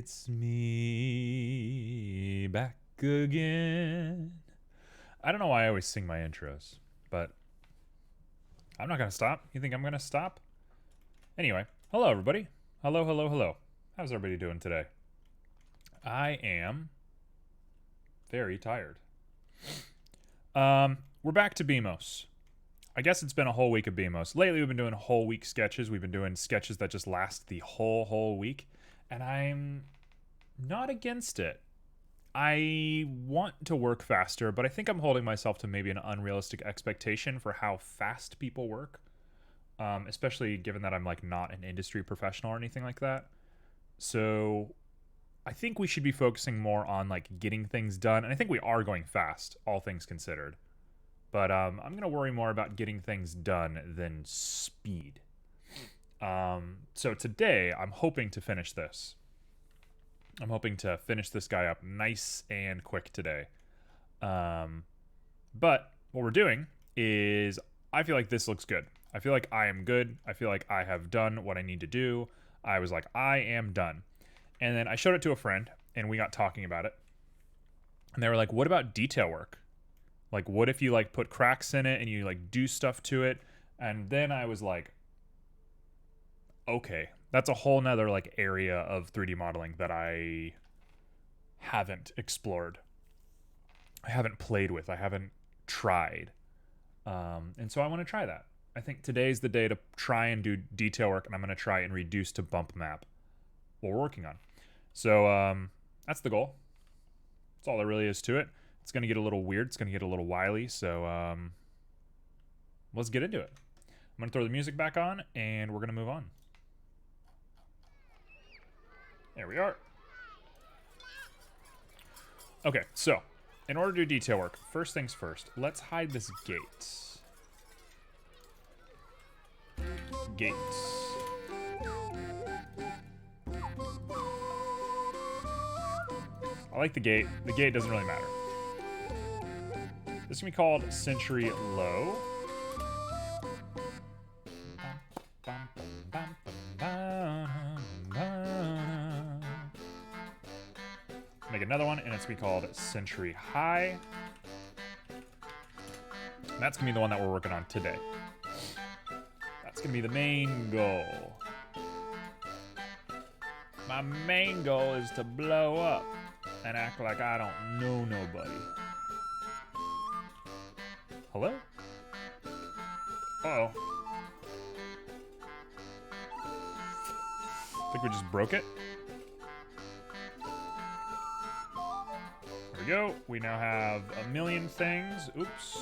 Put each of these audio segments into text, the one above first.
It's me back again. I don't know why I always sing my intros, but I'm not going to stop. You think I'm going to stop? Anyway, hello everybody. Hello, hello, hello. How's everybody doing today? I am very tired. We're back to BMOS. I guess it's been a whole week of BMOS. Lately we've been doing whole week sketches. We've been doing sketches that just last the whole week. And I'm not against it. I want to work faster, but I think I'm holding myself to maybe an unrealistic expectation for how fast people work. Especially given that I'm like not an industry professional or anything like that. So I think we should be focusing more on like getting things done. And I think we are going fast, all things considered. But I'm going to worry more about getting things done than speed. So today, I'm hoping to finish this. I'm hoping to finish this guy up nice and quick today. But what we're doing is, I feel like this looks good. I feel like I am good. I feel like I have done what I need to do. I was like, I am done. And then I showed it to a friend, and we got talking about it. And they were like, what about detail work? Like, what if you, like, put cracks in it and you, like, do stuff to it? And then I was like, okay, that's a whole nother, like, area of 3D modeling that I haven't explored. I haven't played with. I haven't tried. And so I want to try that. I think today's the day to try and do detail work, and I'm going to try and reduce to bump map what we're working on. So that's the goal. That's all there really is to it. It's going to get a little weird. It's going to get a little wily. So let's get into it. I'm going to throw the music back on, and we're going to move on. There we are. Okay, so in order to do detail work, first things first, let's hide this gate. Gates. I like the gate. The gate doesn't really matter. This is going to be called Sentry Low. Make another one, and it's going to be called Sentry High. And that's going to be the one that we're working on today. That's going to be the main goal. My main goal is to blow up and act like I don't know nobody. Hello? Uh-oh. Think we just broke it? There we go. We now have a million things. Oops.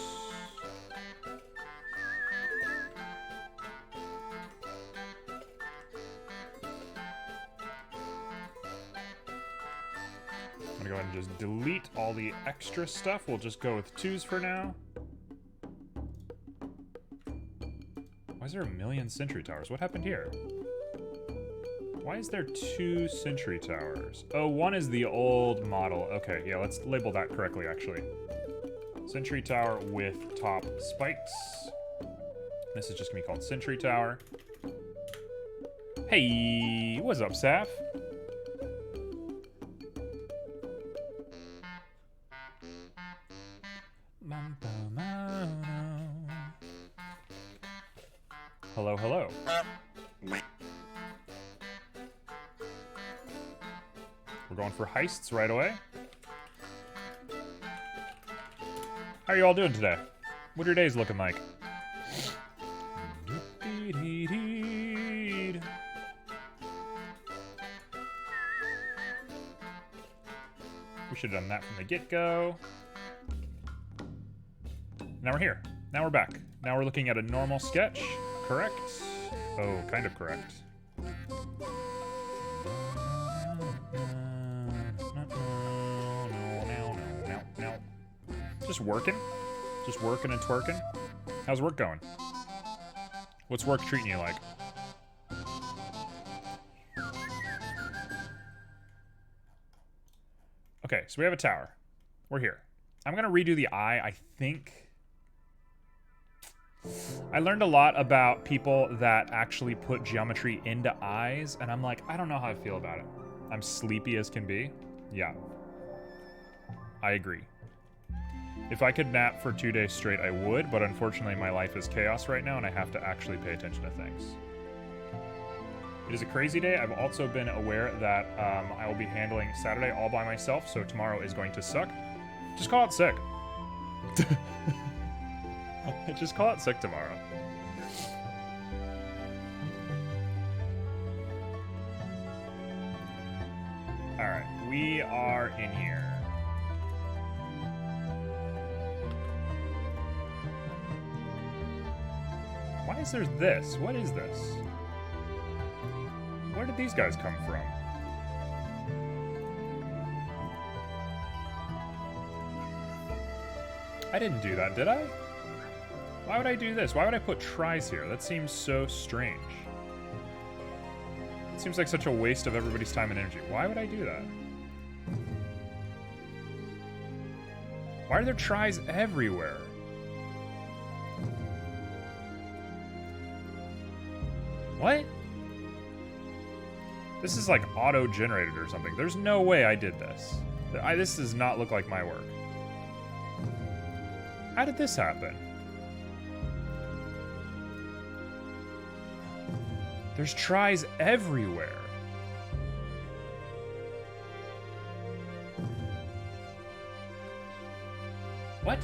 I'm gonna go ahead and just delete all the extra stuff. We'll just go with 2s for now. Why is there a million sentry towers? What happened here? Why is there 2 sentry towers? Oh, one is the old model. Okay, yeah, let's label that correctly, actually. Sentry tower with top spikes. This is just gonna be called Sentry Tower. Hey, what's up, Saf? Hello, hello. We're going for heists right away. How are you all doing today? What are your days looking like? We should have done that from the get-go. Now we're here. Now we're back. Now we're looking at a normal sketch. Correct? Oh, kind of correct. Just working. Just working and twerking. How's work going? What's work treating you like? Okay, so we have a tower. We're here. I'm going to redo the eye, I think. I learned a lot about people that actually put geometry into eyes, and I'm like, I don't know how I feel about it. I'm sleepy as can be. Yeah. I agree. If I could nap for 2 days straight, I would, but unfortunately my life is chaos right now and I have to actually pay attention to things. It is a crazy day. I've also been aware that I will be handling Saturday all by myself, so tomorrow is going to suck. Just call it sick. Just call it sick tomorrow. Alright, we are in here. Why is there this? What is this? Where did these guys come from? I didn't do that, did I? Why would I do this? Why would I put tries here? That seems so strange. It seems like such a waste of everybody's time and energy. Why would I do that? Why are there tries everywhere? What? This is like auto-generated or something. There's no way I did this. This does not look like my work. How did this happen? There's tries everywhere. What?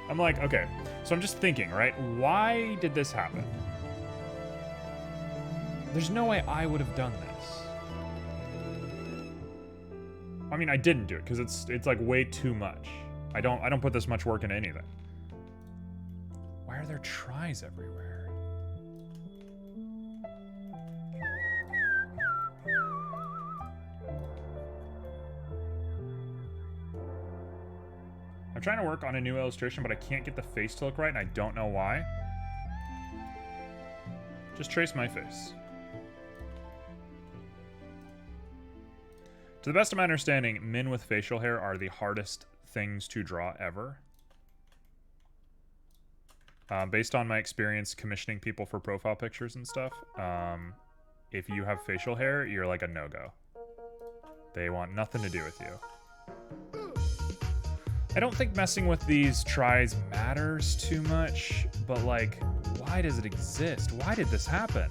I'm like, okay, so I'm just thinking, right? Why did this happen? There's no way I would have done this. I mean, I didn't do it because it's like way too much. I don't put this much work into anything. Why are there tries everywhere? I'm trying to work on a new illustration, but I can't get the face to look right, and I don't know why. Just trace my face. To the best of my understanding, men with facial hair are the hardest things to draw ever. Based on my experience commissioning people for profile pictures and stuff, if you have facial hair, you're like a no-go. They want nothing to do with you. I don't think messing with these tries matters too much, but like, why does it exist? Why did this happen?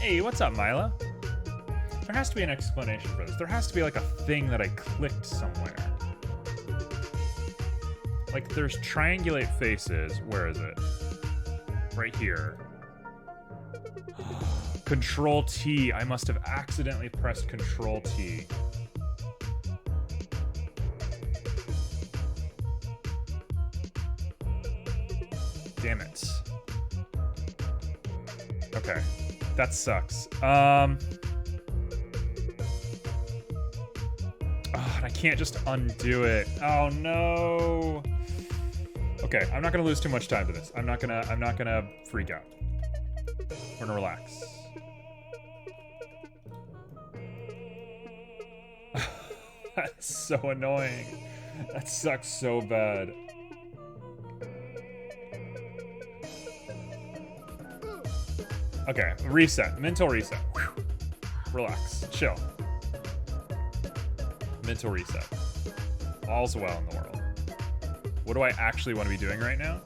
Hey, what's up, Mila? There has to be an explanation for this. There has to be like a thing that I clicked somewhere. Like there's triangulate faces. Where is it? Right here. Control T. I must have accidentally pressed Control T. Damn it. Okay. That sucks. Oh, and I can't just undo it. Oh no. Okay, I'm not gonna lose too much time to this. I'm not gonna freak out. We're gonna relax. That's so annoying. That sucks so bad. Okay, reset. Mental reset. Whew. Relax. Chill. Mental reset. All's well in the world. What do I actually want to be doing right now?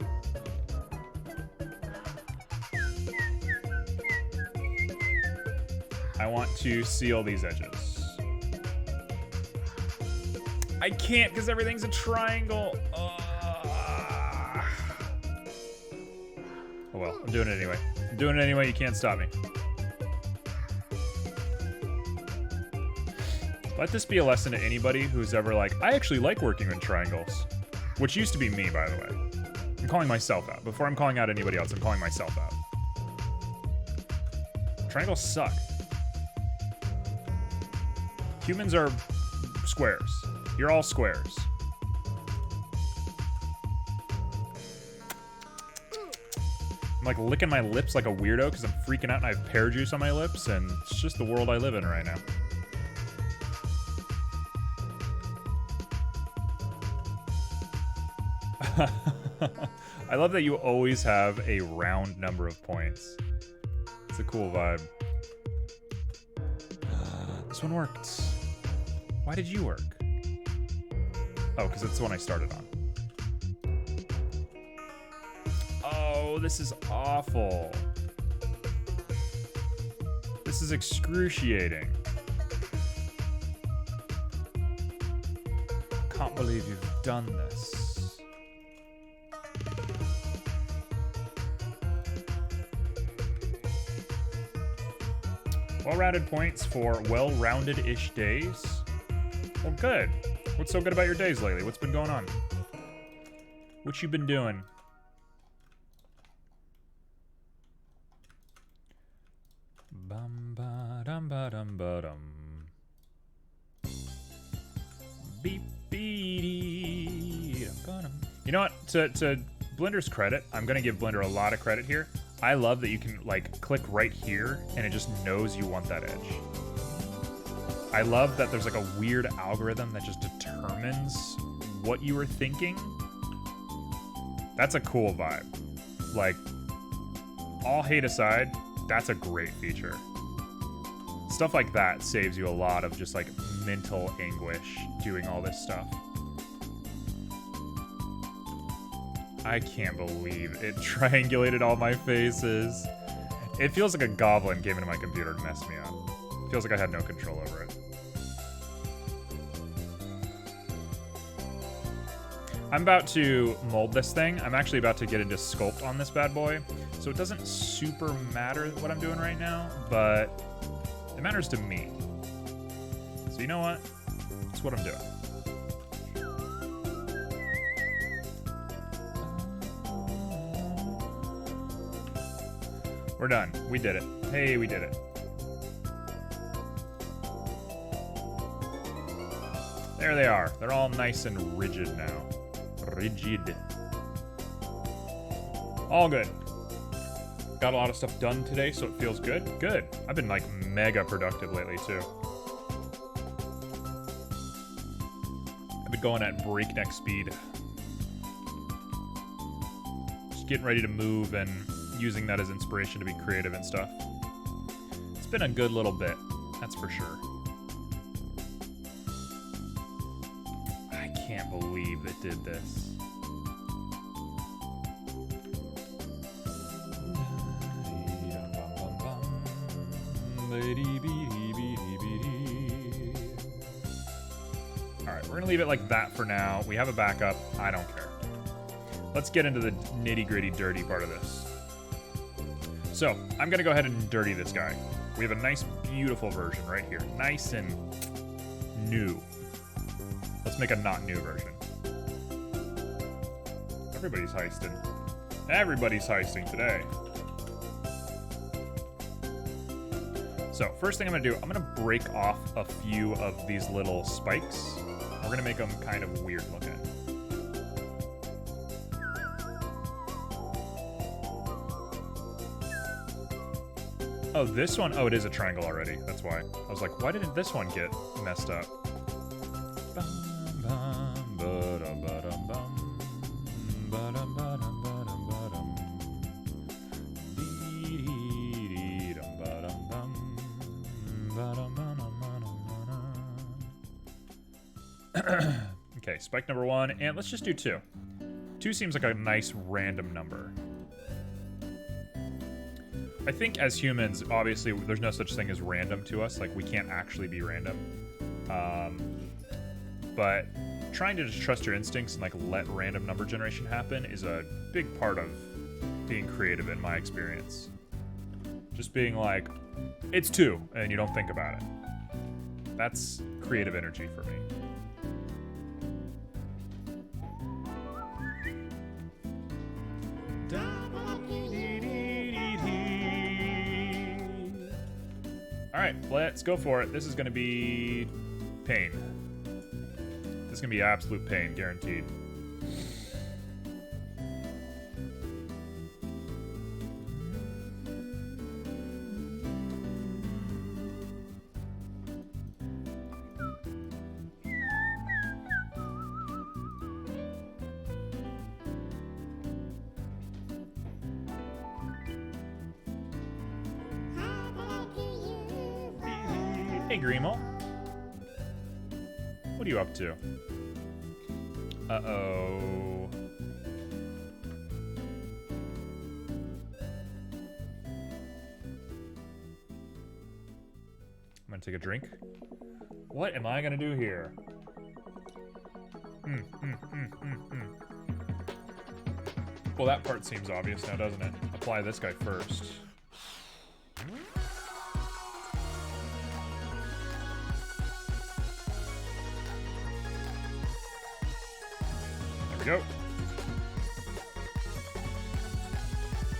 I want to seal these edges. I can't because everything's a triangle. Oh well, I'm doing it anyway. I'm doing it anyway, you can't stop me. Let this be a lesson to anybody who's ever like, I actually like working in triangles. Which used to be me, by the way. I'm calling myself out. Before I'm calling out anybody else, I'm calling myself out. Triangles suck. Humans are squares. You're all squares. I'm like licking my lips like a weirdo because I'm freaking out and I have pear juice on my lips, and it's just the world I live in right now. I love that you always have a round number of points. It's a cool vibe. This one worked. Why did you work? Oh, because it's the one I started on. Oh, this is awful. This is excruciating. I can't believe you've done this. Well-rounded points for well-rounded-ish days. Well, good. What's so good about your days lately? What's been going on? What you been doing? Bum ba dum ba dum ba dum. Beep beep. You know what? To Blender's credit, I'm gonna give Blender a lot of credit here. I love that you can like click right here and it just knows you want that edge. I love that there's like a weird algorithm that just determines what you were thinking. That's a cool vibe. Like, all hate aside, that's a great feature. Stuff like that saves you a lot of just like mental anguish doing all this stuff. I can't believe it triangulated all my faces. It feels like a goblin came into my computer and messed me up. It feels like I had no control over it. I'm about to mold this thing. I'm actually about to get into sculpt on this bad boy. So it doesn't super matter what I'm doing right now, but it matters to me. So you know what? That's what I'm doing. We're done. We did it. Hey, we did it. There they are. They're all nice and rigid now. Rigid. All good. Got a lot of stuff done today, so it feels good. Good. I've been like mega productive lately too. I've been going at breakneck speed. Just getting ready to move and using that as inspiration to be creative and stuff. It's been a good little bit, that's for sure. I can't believe it did this. Alright, we're gonna leave it like that for now. We have a backup. I don't care. Let's get into the nitty-gritty dirty part of this. So, I'm gonna go ahead and dirty this guy. We have a nice, beautiful version right here. Nice and new. Let's make a not new version. Everybody's heisting. Everybody's heisting today. So, first thing I'm gonna do, I'm gonna break off a few of these little spikes. We're gonna make them kind of weird looking. Oh, this one? Oh, it is a triangle already. That's why. I was like, why didn't this one get messed up? Okay, spike number 1, and let's just do 2. 2 seems like a nice random number. I think as humans, obviously, there's no such thing as random to us. Like, we can't actually be random. But trying to just trust your instincts and, like, let random number generation happen is a big part of being creative in my experience. Just being like, it's 2, and you don't think about it. That's creative energy for me. Alright, let's go for it. This is going to be pain. This is going to be absolute pain, guaranteed. Hey, Grimo. What are you up to? Uh-oh. I'm gonna take a drink. What am I gonna do here? Well, that part seems obvious now, doesn't it? Apply this guy first. There we go.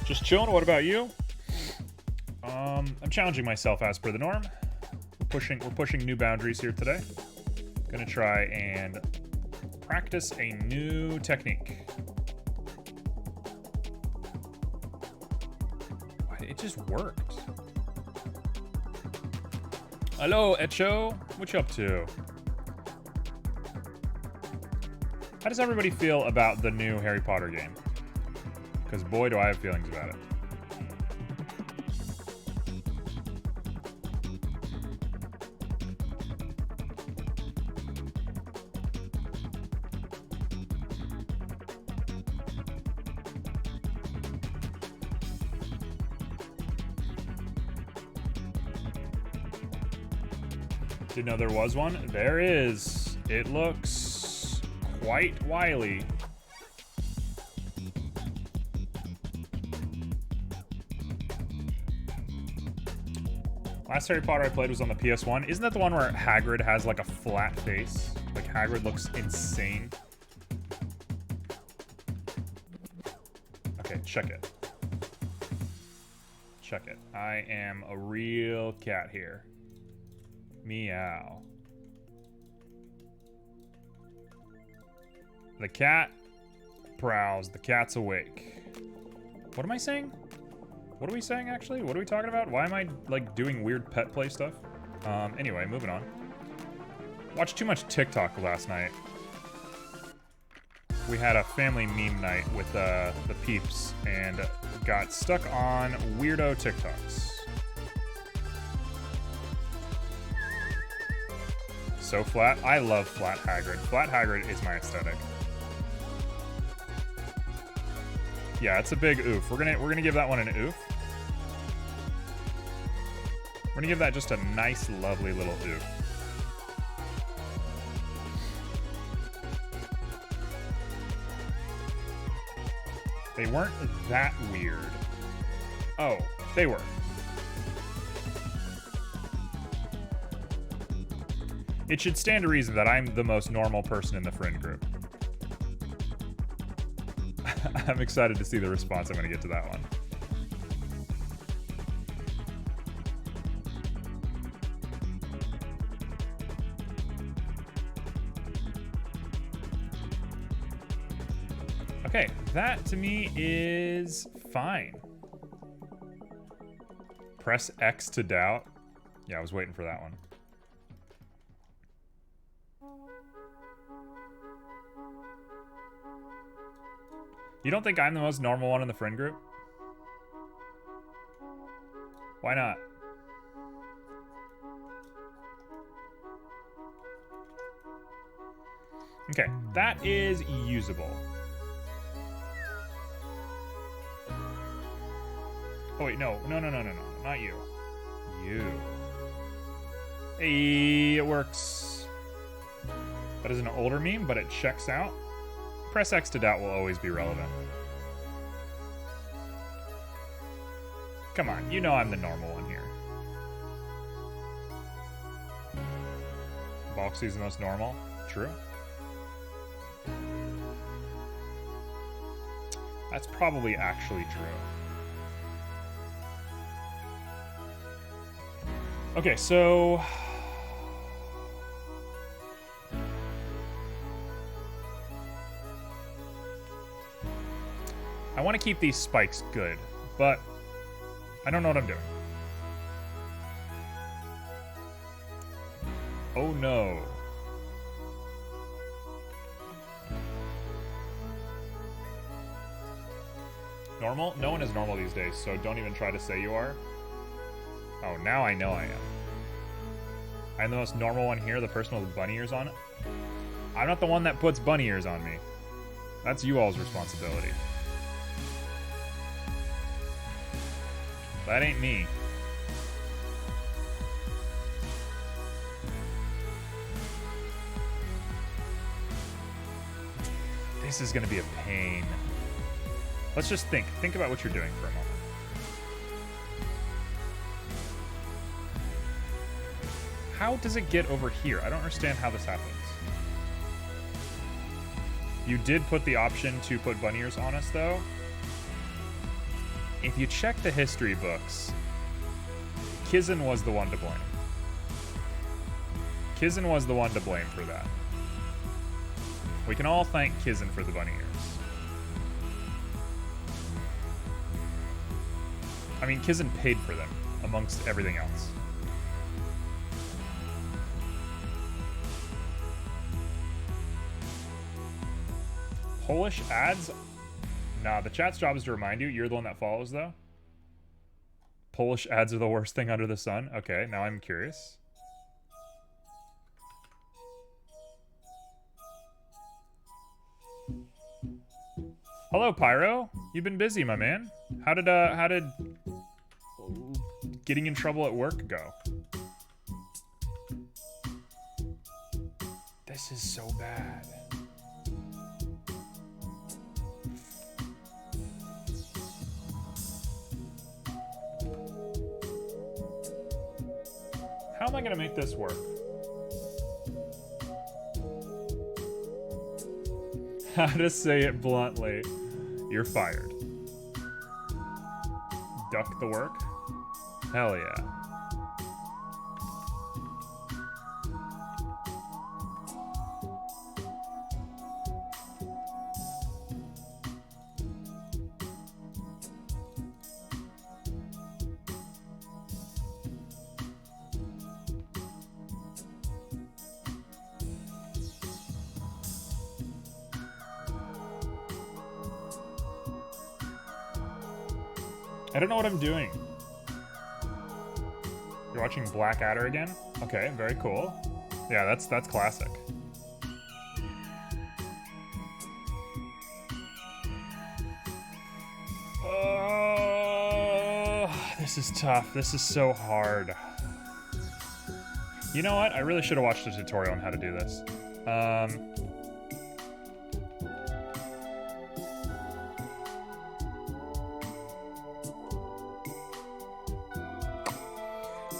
Just chilling. What about you? I'm challenging myself as per the norm. We're pushing new boundaries here today. Gonna try and practice a new technique. It just worked. Hello, Echo. What you up to? How does everybody feel about the new Harry Potter game? Because boy, do I have feelings about it. Didn't know there was one. There is. It looks quite wily. Last Harry Potter I played was on the PS1. Isn't that the one where Hagrid has like a flat face? Like Hagrid looks insane. Okay, check it. Check it. I am a real cat here. Meow. The cat prowls. The cat's awake. What am I saying? What are we saying, actually? What are we talking about? Why am I, like, doing weird pet play stuff? Anyway, moving on. Watched too much TikTok last night. We had a family meme night with the peeps and got stuck on weirdo TikToks. So flat. I love flat Hagrid. Flat Hagrid is my aesthetic. Yeah, it's a big oof. We're gonna give that one an oof. We're gonna give that just a nice, lovely little oof. They weren't that weird. Oh, they were. It should stand to reason that I'm the most normal person in the friend group. I'm excited to see the response I'm going to get to that one. Okay, that to me is fine. Press X to doubt. Yeah, I was waiting for that one. You don't think I'm the most normal one in the friend group? Why not? Okay, that is usable. Oh wait, no, not you. You. Hey, it works. That is an older meme, but it checks out. Press X to doubt will always be relevant. Come on, you know I'm the normal one here. Boxy's the most normal. True. That's probably actually true. Okay, so... I want to keep these spikes good, but I don't know what I'm doing. Oh no. Normal? No one is normal these days, so don't even try to say you are. Oh, now I know I am. I'm the most normal one here, the person with bunny ears on. I'm not the one that puts bunny ears on me. That's you all's responsibility. That ain't me. This is gonna be a pain. Let's just think. Think about what you're doing for a moment. How does it get over here? I don't understand how this happens. You did put the option to put bunny ears on us, though. If you check the history books, Kizzen was the one to blame. Kizzen was the one to blame for that. We can all thank Kizzen for the bunny ears. I mean, Kizzen paid for them, amongst everything else. Polish ads? Nah, the chat's job is to remind you. You're the one that follows, though. Polish ads are the worst thing under the sun? Okay, now I'm curious. Hello, Pyro. You've been busy, my man. How did getting in trouble at work go? This is so bad. How am I gonna make this work? How to say it bluntly. You're fired. Duck the work? Hell yeah. I don't know what I'm doing. You're watching Blackadder again? Okay, very cool. Yeah, that's classic. This is tough. This is so hard. You know what? I really should have watched a tutorial on how to do this.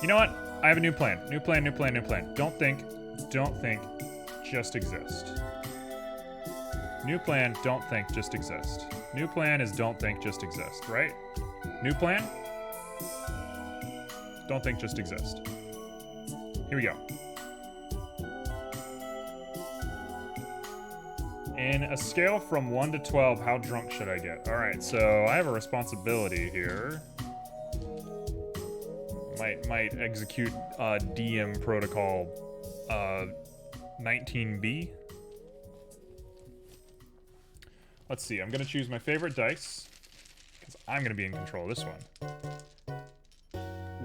You know what? I have a new plan. New plan. Don't think, just exist. New plan, don't think, just exist. New plan is don't think, just exist, right? New plan? Don't think, just exist. Here we go. In a scale from 1 to 12, how drunk should I get? All right, so I have a responsibility here. Might execute DM protocol 19B. Let's see, I'm gonna choose my favorite dice because I'm gonna be in control of this one.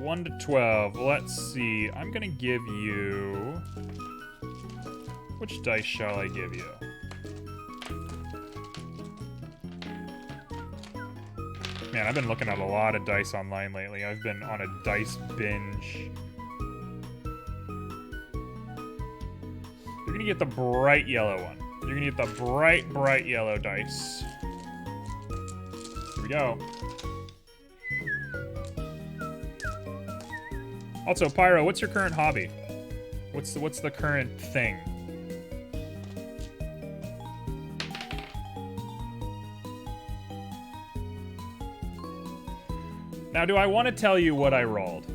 1 to 12, let's see, I'm gonna give you... Which dice shall I give you? Man, I've been looking at a lot of dice online lately. I've been on a dice binge. You're gonna get the bright yellow one. You're gonna get the bright yellow dice. Here we go. Also, Pyro, what's your current hobby? What's the current thing? Now, do I want to tell you what I rolled?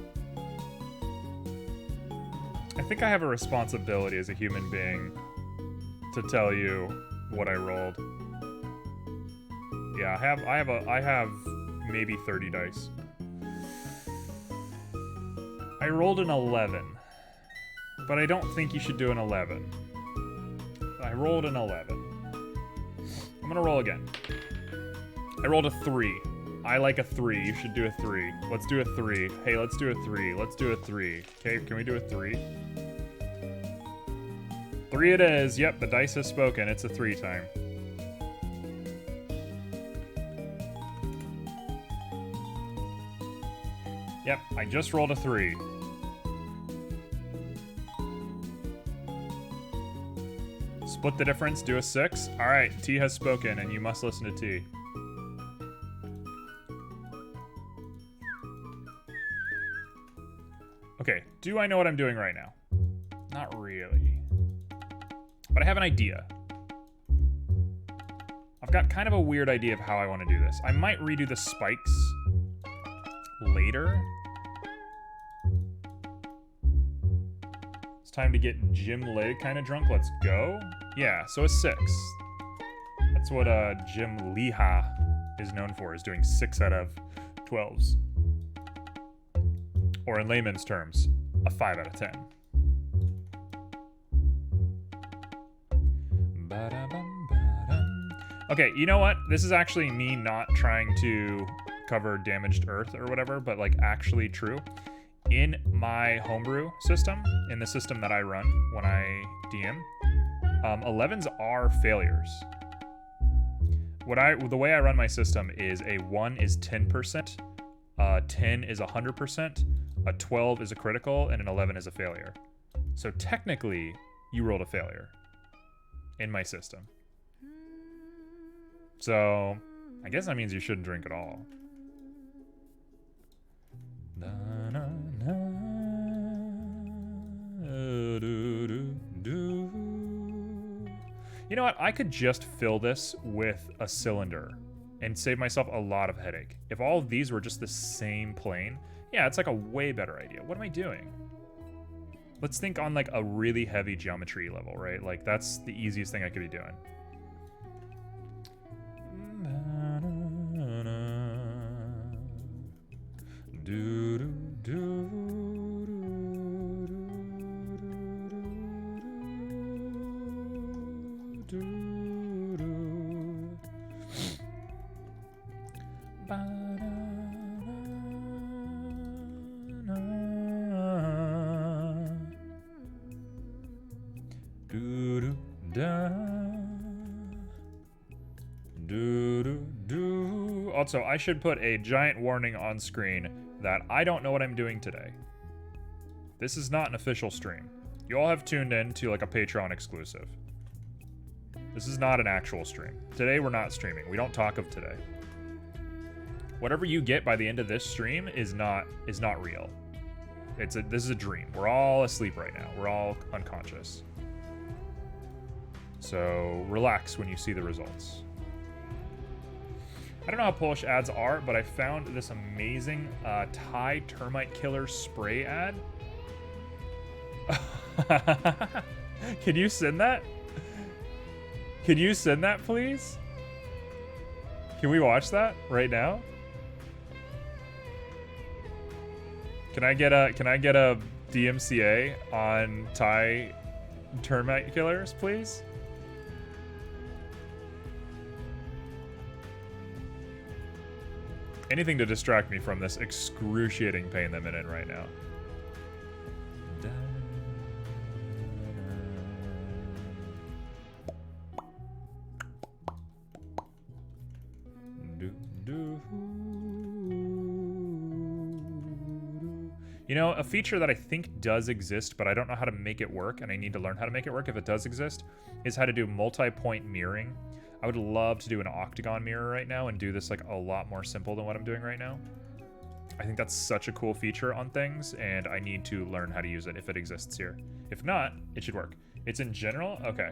I think I have a responsibility as a human being to tell you what I rolled. Yeah, I have maybe 30 dice. I rolled an 11, but I don't think you should do an 11. I rolled an 11. I'm gonna roll again. I rolled a 3. I like a 3. You should do a 3. Let's do a 3. Hey, let's do a 3. Let's do a 3. Okay, can we do a 3? 3 it is. Yep, the dice has spoken. It's a 3 time. Yep, I just rolled a 3. Split the difference, do a 6. Alright, T has spoken, and you must listen to T. Okay, do I know what I'm doing right now? Not really. But I have an idea. I've got kind of a weird idea of how I want to do this. I might redo the spikes later. It's time to get gym-related kind of drunk. Let's go. Yeah, so a 6. That's what Jim Leha is known for, is doing 6 out of 12s. Or in layman's terms, a 5 out of 10. Okay, you know what? This is actually me not trying to cover damaged earth or whatever, but like actually true. In my homebrew system, in the system that I run when I DM, 11s are failures. The way I run my system is a 1 is 10%, 10 is 100%, a 12 is a critical, and an 11 is a failure. So technically, you rolled a failure in my system. So I guess that means you shouldn't drink at all. You know what? I could just fill this with a cylinder and save myself a lot of headache. If all of these were just the same plane, yeah, it's like a way better idea. What am I doing? Let's think on like a really heavy geometry level, right? Like that's the easiest thing I could be doing. Also, I should put a giant warning on screen that I don't know what I'm doing today. This is not an official stream. You all have tuned in to like a Patreon exclusive. This is not an actual stream. Today we're not streaming. We don't talk of today. Whatever you get by the end of this stream is not real. This is a dream. We're all asleep right now. We're all unconscious. So relax when you see the results. I don't know how Polish ads are, but I found this amazing Thai termite killer spray ad. Can you send that? Can you send that, please? Can we watch that right now? Can I get a DMCA on Thai termite killers, please? Anything to distract me from this excruciating pain that I'm in right now. You know, a feature that I think does exist, but I don't know how to make it work, and I need to learn how to make it work if it does exist, is how to do multi-point mirroring. I would love to do an octagon mirror right now and do this like a lot more simple than what I'm doing right now. I think that's such a cool feature on things, and I need to learn how to use it if it exists here. If not, it should work. It's in general? Okay.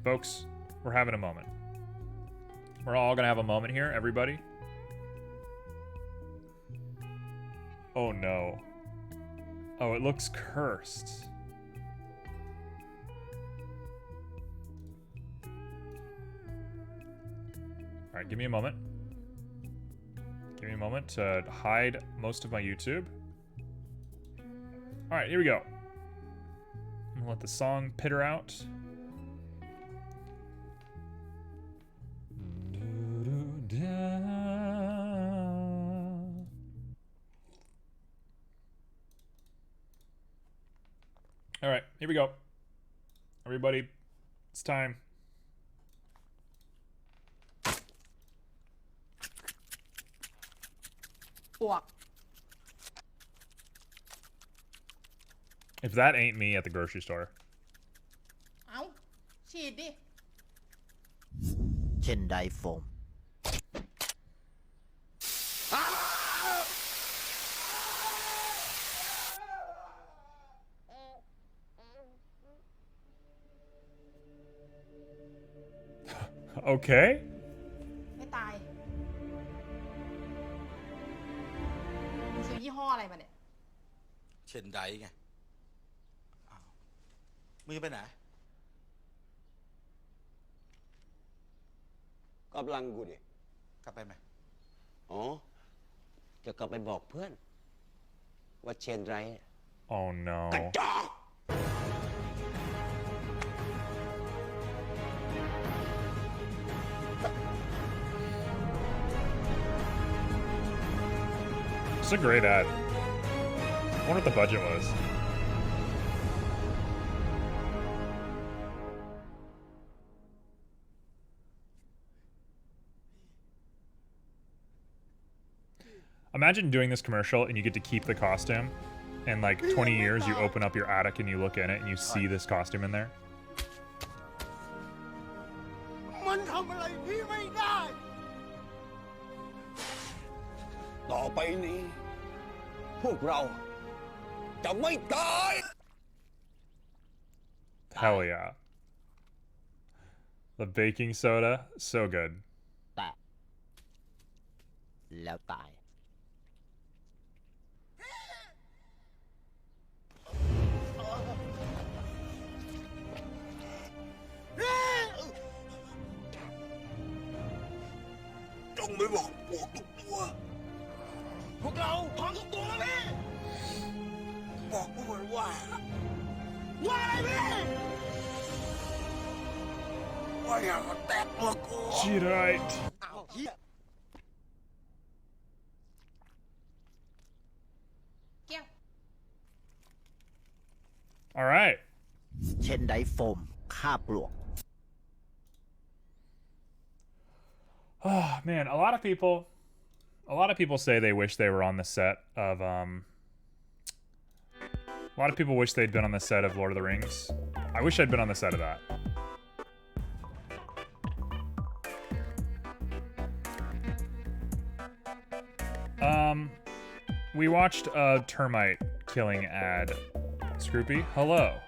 Folks, we're having a moment. We're all gonna have a moment here, everybody. Oh no. Oh, it looks cursed. All right, give me a moment. Give me a moment to hide most of my YouTube. All right, here we go. I'm gonna let the song pitter out. All right, here we go. Everybody, It's time. If that ain't me at the grocery store. เอาฉีดดิ เช่นไดโฟม Okay. ไม่ตายมึงซื้อยี่ห้ออะไรมาเนี่ย เช่นไดไงอ้าวมึงจะไปไหน กำลังกูดิ กลับไปไหม อ๋อ จะกลับไปบอกเพื่อน ว่าเชนไร Oh no. กระจอก It's a great ad. I wonder what the budget was. Imagine doing this commercial and you get to keep the costume. And like 20 years, you open up your attic and you look in it and you see this costume in there. มันทำอะไรพี่ไม่ได้ ต่อไปนี้ พวกเราจะไม่ตาย Hell yeah. The baking soda, so good. แต่แล้วตาย จงไม่บอกพวกทุกตัว พวกเราพร้อมทุกตัวแล้วพี่บอกพวกมันว่าอะไรพี่ว่าอย่ามาแตะตัวกู Cheatite. อ้าวเฮีย เกี้ยว All right. เช่นไดโฟมฆ่าปลวก Oh man, a lot of people say they wish they were on the set of a lot of people wish they'd been on the set of Lord of the Rings. I wish I'd been on the set of that. We watched a termite killing ad. Scroopy, hello.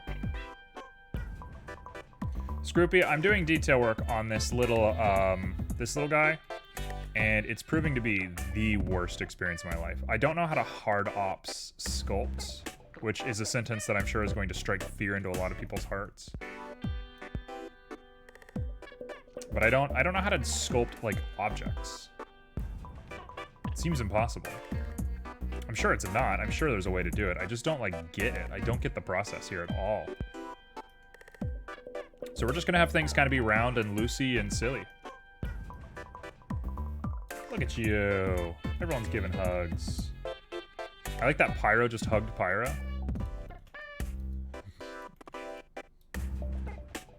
Scroopy, I'm doing detail work on this little guy, and it's proving to be the worst experience of my life. I don't know how to hard ops sculpt, which is a sentence that I'm sure is going to strike fear into a lot of people's hearts. But I don't know how to sculpt like objects. It seems impossible. I'm sure it's not. I'm sure there's a way to do it. I just don't like get it. I don't get the process here at all. So we're just gonna have things kind of be round and loosey and silly. Look at you. Everyone's giving hugs. I like that Pyro just hugged Pyro.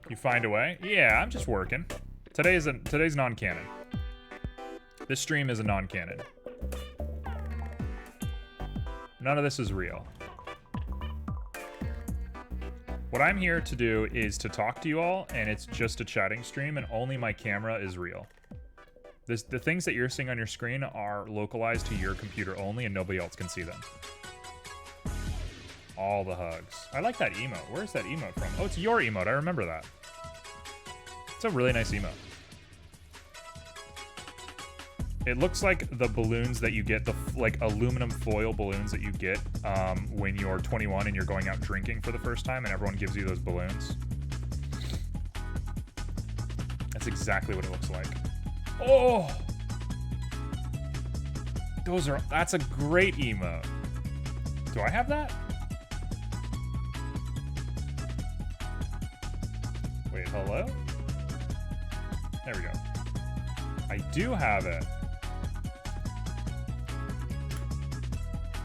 You find a way? Yeah, I'm just working. Today's non-canon. This stream is a non-canon. None of this is real. What I'm here to do is to talk to you all, and it's just a chatting stream, and only my camera is real. The things that you're seeing on your screen are localized to your computer only, and nobody else can see them. All the hugs. I like that emote. Where's that emote from? Oh, it's your emote. I remember that. It's a really nice emote. It looks like the balloons that you get, the like aluminum foil balloons that you get when you're 21 and you're going out drinking for the first time and everyone gives you those balloons. That's exactly what it looks like. Oh! That's a great emote. Do I have that? Wait, hello? There we go. I do have it.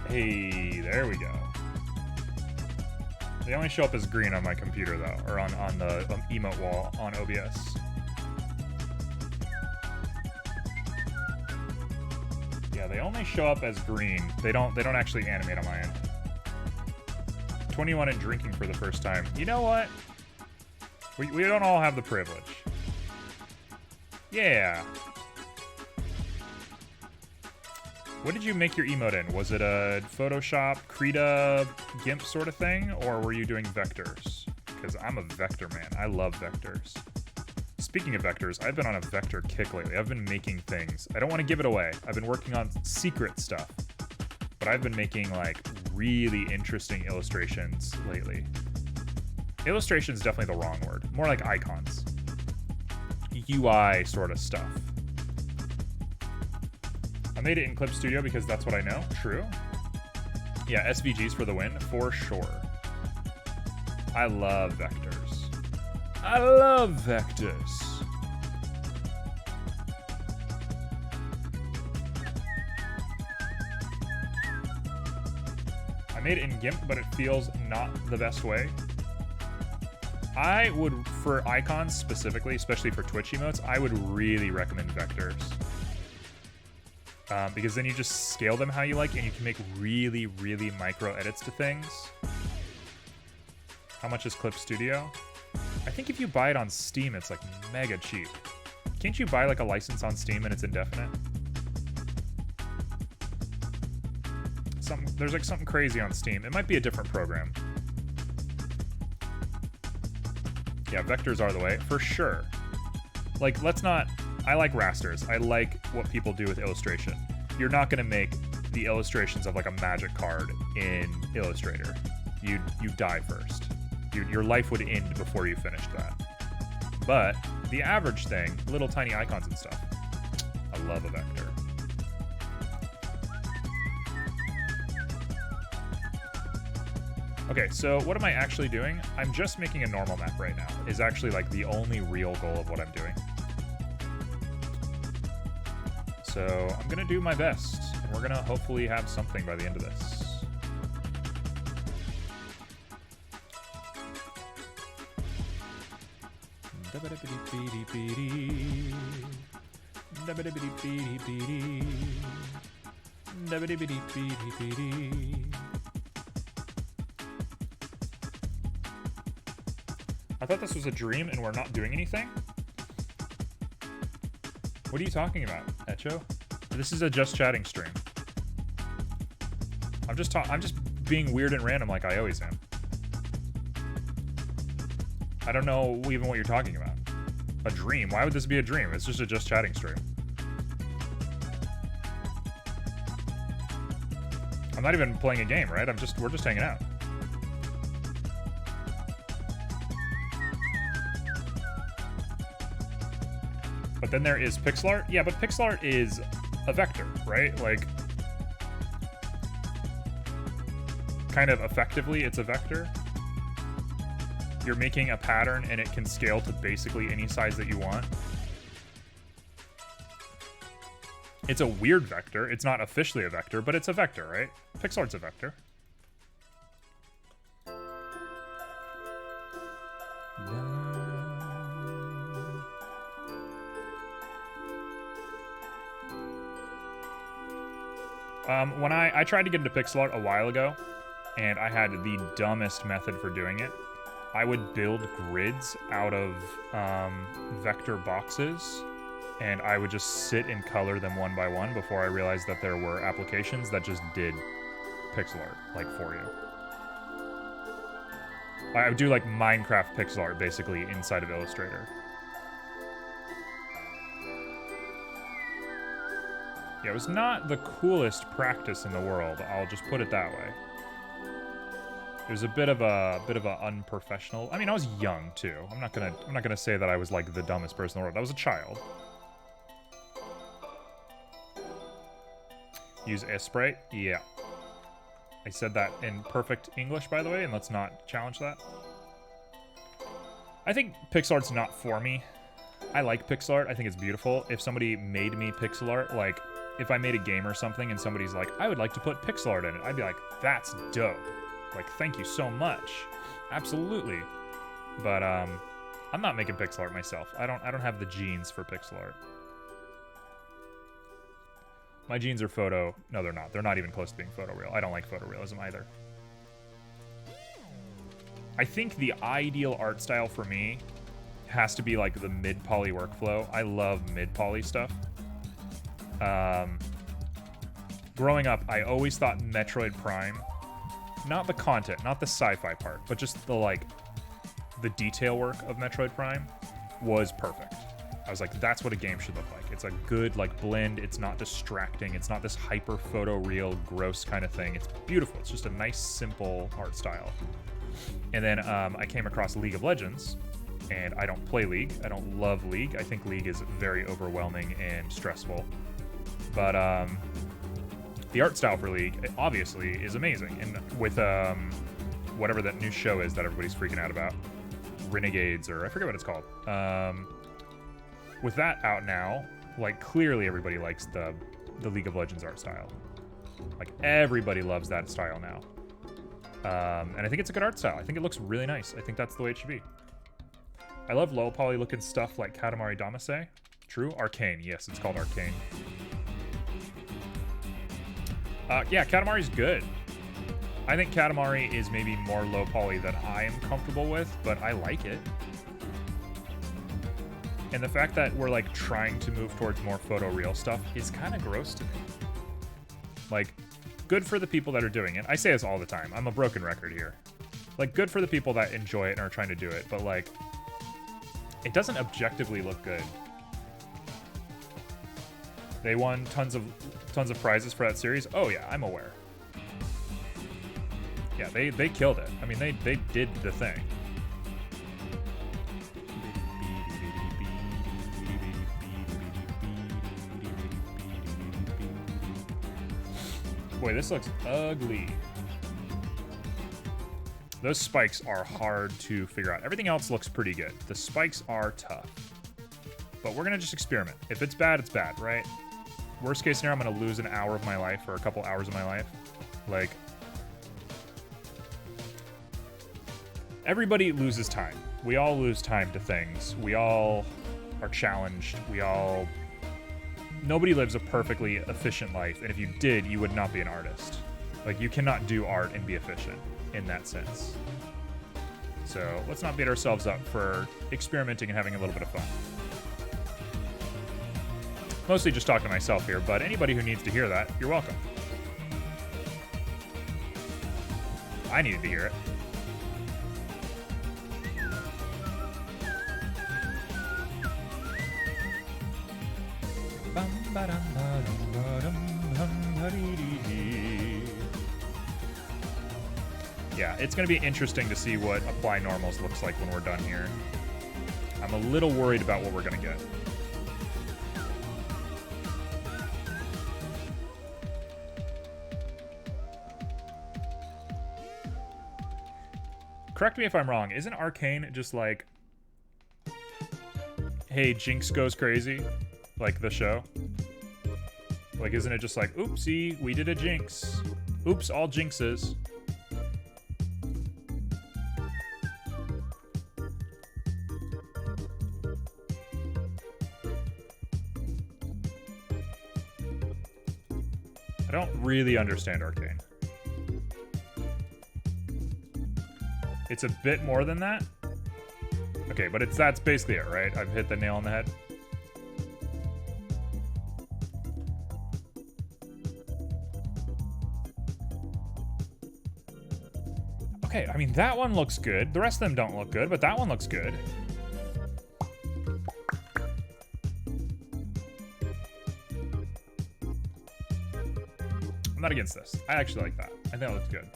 Hey, there we go. They only show up as green on my computer though, or on the emote wall on OBS. Yeah, they only show up as green. They don't actually animate on my end. 21 and drinking for the first time. You know what? We don't all have the privilege. Yeah. What did you make your emote in? Was it a Photoshop, Krita, GIMP sort of thing? Or were you doing vectors? Because I'm a vector man. I love vectors. Speaking of vectors, I've been on a vector kick lately. I've been making things. I don't want to give it away. I've been working on secret stuff. But I've been making, like, really interesting illustrations lately. Illustration is definitely the wrong word. More like icons. UI sort of stuff. I made it in Clip Studio because that's what I know. True. Yeah, SVGs for the win, for sure. I love vectors. I love vectors. I made it in GIMP, but it feels not the best way. I would, for icons specifically, especially for Twitch emotes, I would really recommend vectors. Because then you just scale them how you like, and you can make really, really micro edits to things. How much is Clip Studio? I think if you buy it on Steam, it's like mega cheap. Can't you buy like a license on Steam and it's indefinite? There's like something crazy on Steam. It might be a different program. Yeah, vectors are the way, for sure. Like, let's not... I like rasters. I like what people do with illustration. You're not going to make the illustrations of like a magic card in Illustrator. You die first. Your life would end before you finished that. But the average thing, little tiny icons and stuff, I love a vector. Okay, so what am I actually doing? I'm just making a normal map right now, is actually like the only real goal of what I'm doing. So I'm gonna do my best, and we're gonna hopefully have something by the end of this. I thought this was a dream and we're not doing anything? What are you talking about, Echo? This is a just chatting stream. I'm just being weird and random like I always am. I don't know even what you're talking about. A dream? Why would this be a dream? It's just a just chatting stream. I'm not even playing a game, right? We're just hanging out. But then there is pixel art. Yeah, but pixel art is a vector, right? Like, kind of effectively, it's a vector. You're making a pattern and it can scale to basically any size that you want. It's a weird vector. It's not officially a vector, but it's a vector, right? Pixel art's a vector. When I tried to get into pixel art a while ago, and I had the dumbest method for doing it. I would build grids out of vector boxes, and I would just sit and color them one by one before I realized that there were applications that just did pixel art, like, for you. I would do, like, Minecraft pixel art, basically, inside of Illustrator. Yeah, it was not the coolest practice in the world, I'll just put it that way. It was a bit of a unprofessional. I mean, I was young too. I'm not gonna say that I was like the dumbest person in the world. I was a child. Use Sprite? Yeah. I said that in perfect English, by the way, and let's not challenge that. I think pixel art's not for me. I like pixel art. I think it's beautiful. If somebody made me pixel art, like if I made a game or something and somebody's like, I would like to put pixel art in it, I'd be like, that's dope. Like, thank you so much. Absolutely. But I'm not making pixel art myself. I don't have the genes for pixel art. My genes are photo. No, they're not. They're not even close to being photoreal. I don't like photorealism either. I think the ideal art style for me has to be like the mid-poly workflow. I love mid-poly stuff. Growing up, I always thought Metroid Prime, not the content, not the sci-fi part, but just the detail work of Metroid Prime was perfect. I was like, that's what a game should look like. It's a good blend. It's not distracting. It's not this hyper photoreal, gross kind of thing. It's beautiful. It's just a nice, simple art style. And then I came across League of Legends, and I don't play League. I don't love League. I think League is very overwhelming and stressful. But the art style for League, obviously, is amazing. And with whatever that new show is that everybody's freaking out about, Renegades, or I forget what it's called. With that out now, clearly everybody likes the League of Legends art style. Everybody loves that style now. And I think it's a good art style. I think it looks really nice. I think that's the way it should be. I love low poly looking stuff like Katamari Damacy. True? Arcane. Yes, it's called Arcane. Yeah, Katamari's good. I think Katamari is maybe more low poly than I am comfortable with, but I like it. And the fact that we're trying to move towards more photoreal stuff is kind of gross to me. Good for the people that are doing it. I say this all the time. I'm a broken record here. Good for the people that enjoy it and are trying to do it, but it doesn't objectively look good. They won tons of prizes for that series. Oh yeah, I'm aware. Yeah, they killed it. I mean, they did the thing. Boy, this looks ugly. Those spikes are hard to figure out. Everything else looks pretty good. The spikes are tough. But we're gonna just experiment. If it's bad, it's bad, right? Worst case scenario, I'm gonna lose an hour of my life or a couple hours of my life. Everybody loses time. We all lose time to things. We all are challenged. Nobody lives a perfectly efficient life, and if you did, you would not be an artist. You cannot do art and be efficient in that sense. So let's not beat ourselves up for experimenting and having a little bit of fun. Mostly just talking to myself here, but anybody who needs to hear that, you're welcome. I needed to hear it. Yeah, it's going to be interesting to see what Apply Normals looks like when we're done here. I'm a little worried about what we're going to get. Correct me if I'm wrong, isn't Arcane just hey, Jinx goes crazy? The show? Isn't it just oopsie, we did a Jinx. Oops, all Jinxes. I don't really understand Arcane. It's a bit more than that? Okay, but that's basically it, right? I've hit the nail on the head. Okay, I mean, that one looks good. The rest of them don't look good, but that one looks good. I'm not against this. I actually like that. I think that looks good.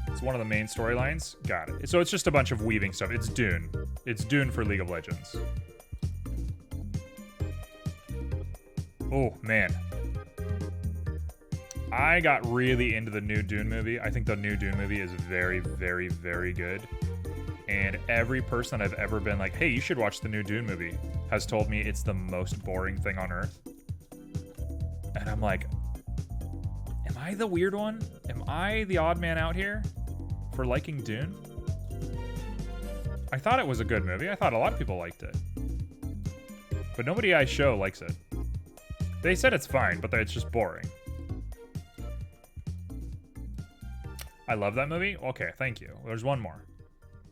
It's one of the main storylines. Got it. So it's just a bunch of weaving stuff. It's Dune. It's Dune for League of Legends. Oh, man. I got really into the new Dune movie. I think the new Dune movie is very, very, very good. And every person that I've ever been like, hey, you should watch the new Dune movie, has told me it's the most boring thing on earth. And I'm like, am I the weird one? Am I the odd man out here? for liking Dune. I thought it was a good movie. I thought a lot of people liked it. But nobody I show likes it. They said it's fine, but it's just boring. I love that movie? Okay, thank you. There's one more.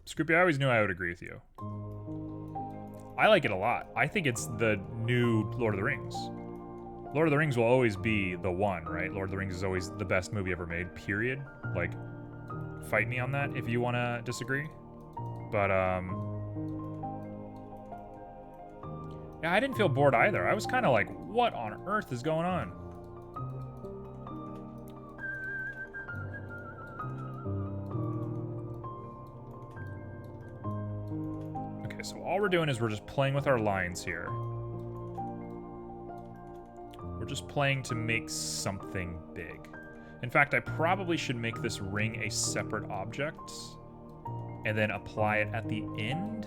Scoopy, I always knew I would agree with you. I like it a lot. I think it's the new Lord of the Rings. Lord of the Rings will always be the one, right? Lord of the Rings is always the best movie ever made, period. Like, fight me on that if you want to disagree. But, yeah, I didn't feel bored either. I was kind of like, what on earth is going on? Okay, so all we're doing is we're just playing with our lines here. We're just playing to make something big. In fact, I probably should make this ring a separate object and then apply it at the end.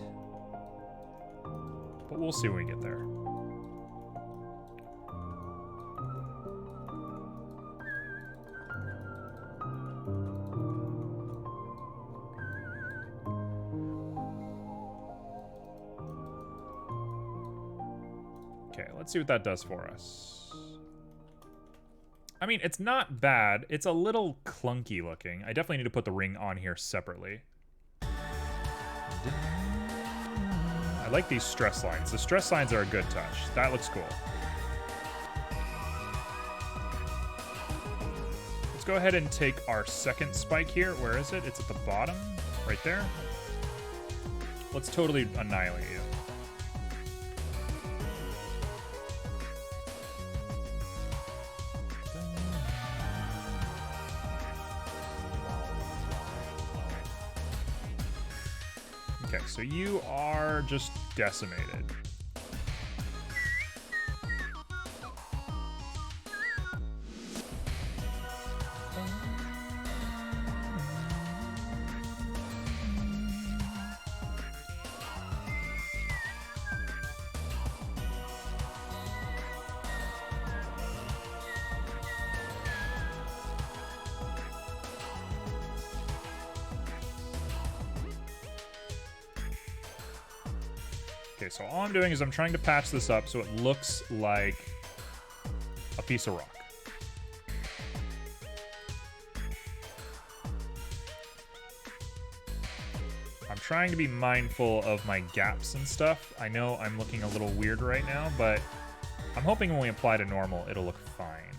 But we'll see when we get there. Okay, let's see what that does for us. I mean, it's not bad. It's a little clunky looking. I definitely need to put the ring on here separately. I like these stress lines. The stress lines are a good touch. That looks cool. Let's go ahead and take our second spike here. Where is it? It's at the bottom, right there. Let's totally annihilate you. Okay, so you are just decimated. Okay, so all I'm doing is I'm trying to patch this up so it looks like a piece of rock. I'm trying to be mindful of my gaps and stuff. I know I'm looking a little weird right now, but I'm hoping when we apply to normal, it'll look fine.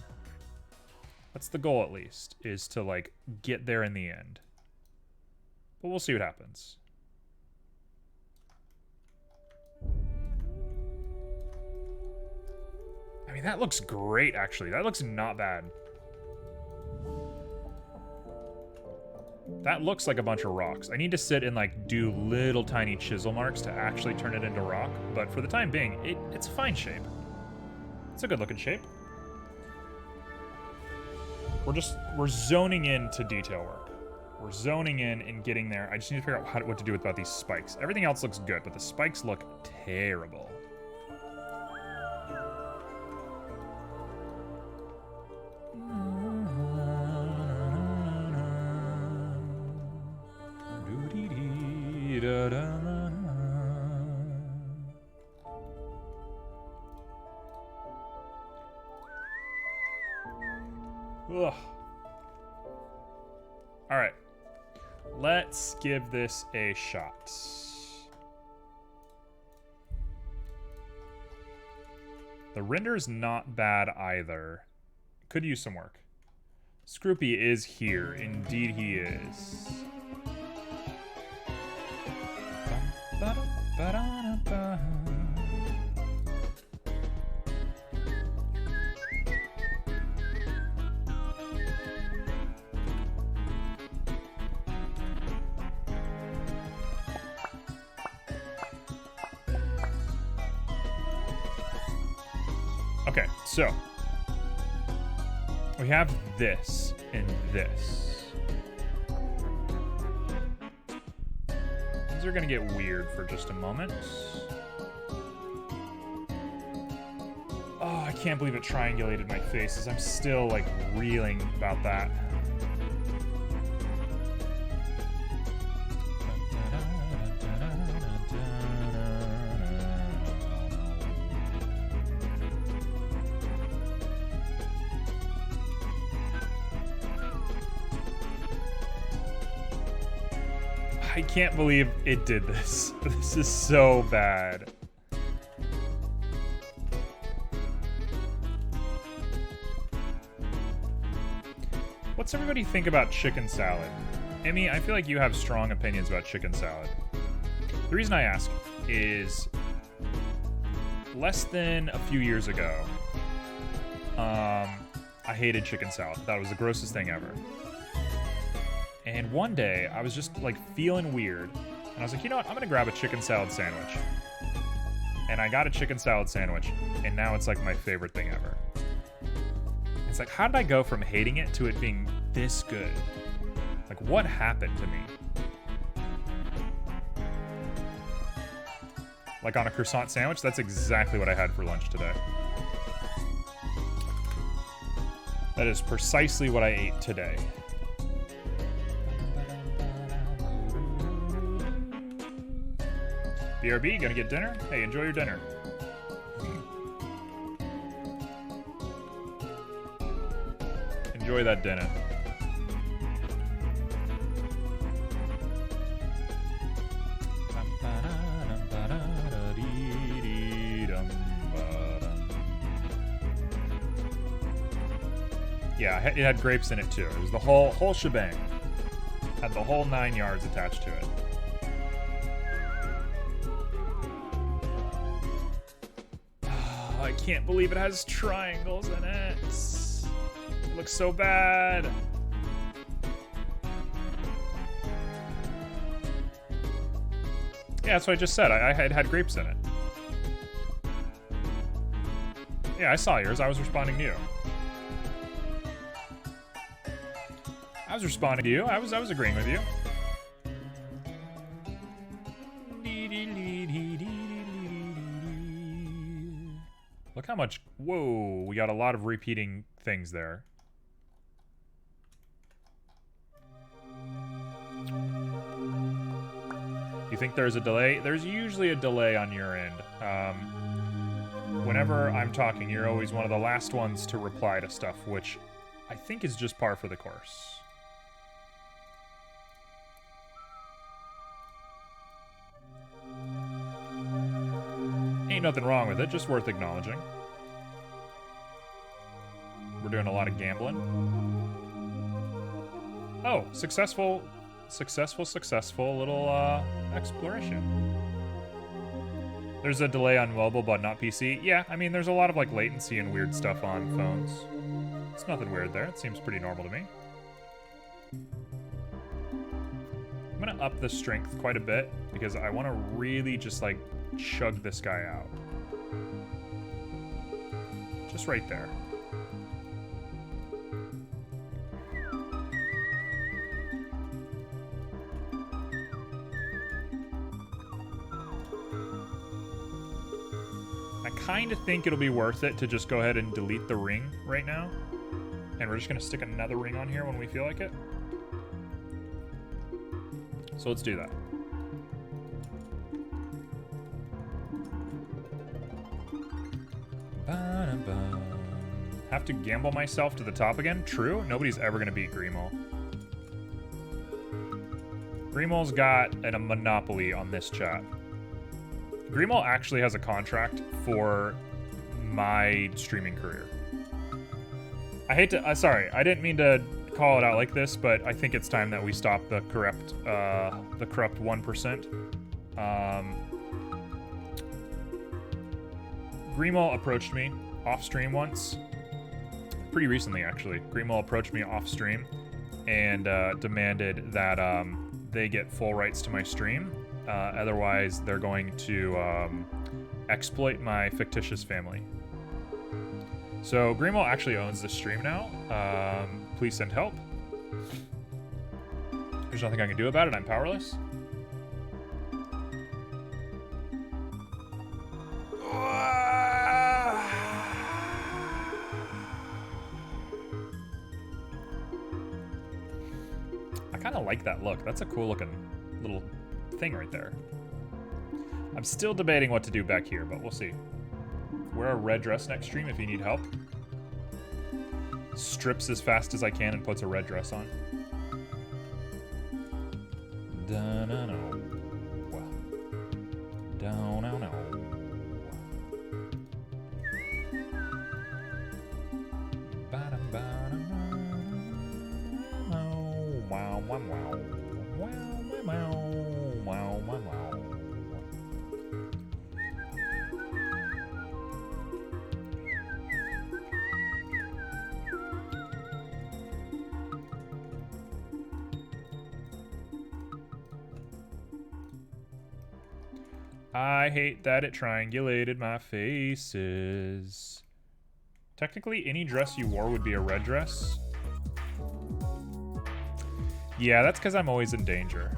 That's the goal, at least, is to, like, get there in the end. But we'll see what happens. I mean, that looks great, actually. That looks not bad. That looks like a bunch of rocks. I need to sit and, like, do little tiny chisel marks to actually turn it into rock. But for the time being, it's a fine shape. It's a good-looking shape. We're zoning in to detail work. We're zoning in and getting there. I just need to figure out what to do about these spikes. Everything else looks good, but the spikes look terrible. Ugh. All right, let's give this a shot. The render's not bad either. Could use some work. Scroopy is here. Indeed he is. Okay, so we have this and this. These are gonna get weird for just a moment. Oh, I can't believe it triangulated my faces. I'm still like reeling about that. I can't believe it did this. This is so bad. What's everybody think about chicken salad? Emmy, I feel like you have strong opinions about chicken salad. The reason I ask is less than a few years ago, I hated chicken salad. That was the grossest thing ever. And one day, I was just like feeling weird. And I was like, you know what? I'm gonna grab a chicken salad sandwich. And I got a chicken salad sandwich. And now it's like my favorite thing ever. It's like, how did I go from hating it to it being this good? Like, what happened to me? Like on a croissant sandwich? That's exactly what I had for lunch today. That is precisely what I ate today. BRB, gonna get dinner? Hey, enjoy your dinner. Enjoy that dinner. Yeah, it had grapes in it too. It was the whole shebang. Had the whole 9 yards attached to it. I can't believe it has triangles in it. It looks so bad. Yeah, that's what I just said. I had grapes in it. Yeah, I saw yours. I was responding to you. I was responding to you. I was agreeing with you. Look how much... Whoa, we got a lot of repeating things there. You think there's a delay? There's usually a delay on your end. Whenever I'm talking, you're always one of the last ones to reply to stuff, which I think is just par for the course. Ain't nothing wrong with it, just worth acknowledging. We're doing a lot of gambling. Oh, successful little exploration. There's a delay on mobile, but not PC. Yeah, I mean, there's a lot of like latency and weird stuff on phones. It's nothing weird there. It seems pretty normal to me. I'm gonna up the strength quite a bit because I want to really just like chug this guy out. Just right there. I kind of think it'll be worth it to just go ahead and delete the ring right now. And we're just going to stick another ring on here when we feel like it. So let's do that. Have to gamble myself to the top again? True. Nobody's ever going to beat Grimo. Grimo's got a monopoly on this chat. Grimo actually has a contract for my streaming career. I hate to... sorry, I didn't mean to call it out like this, but I think it's time that we stop the corrupt 1%. Grimo approached me off stream once. Pretty recently, actually. Grimo approached me off stream and demanded that they get full rights to my stream. Otherwise, they're going to exploit my fictitious family. So Grimo actually owns this stream now. Please send help. There's nothing I can do about it. I'm powerless. I kind of like that look. That's a cool looking little thing right there. I'm still debating what to do back here, but we'll see. Wear a red dress next stream if you need help. Strips as fast as I can and puts a red dress on. I hate that it triangulated my faces. Technically, any dress you wore would be a red dress. Yeah, that's because I'm always in danger.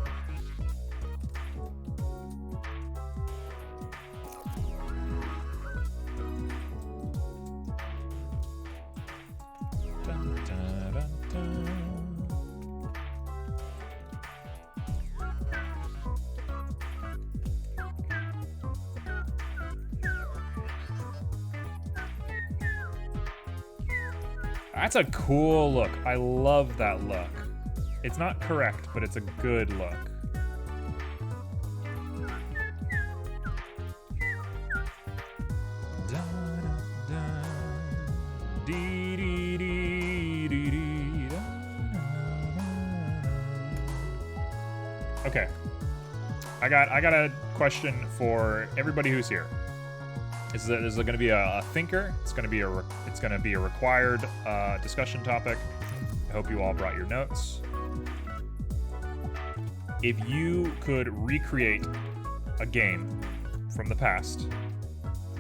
Dun, dun, dun, dun. That's a cool look. I love that look. It's not correct, but it's a good look. Okay. I got a question for everybody who's here. Is it going to be a thinker? It's going to be a required discussion topic. I hope you all brought your notes. If you could recreate a game from the past,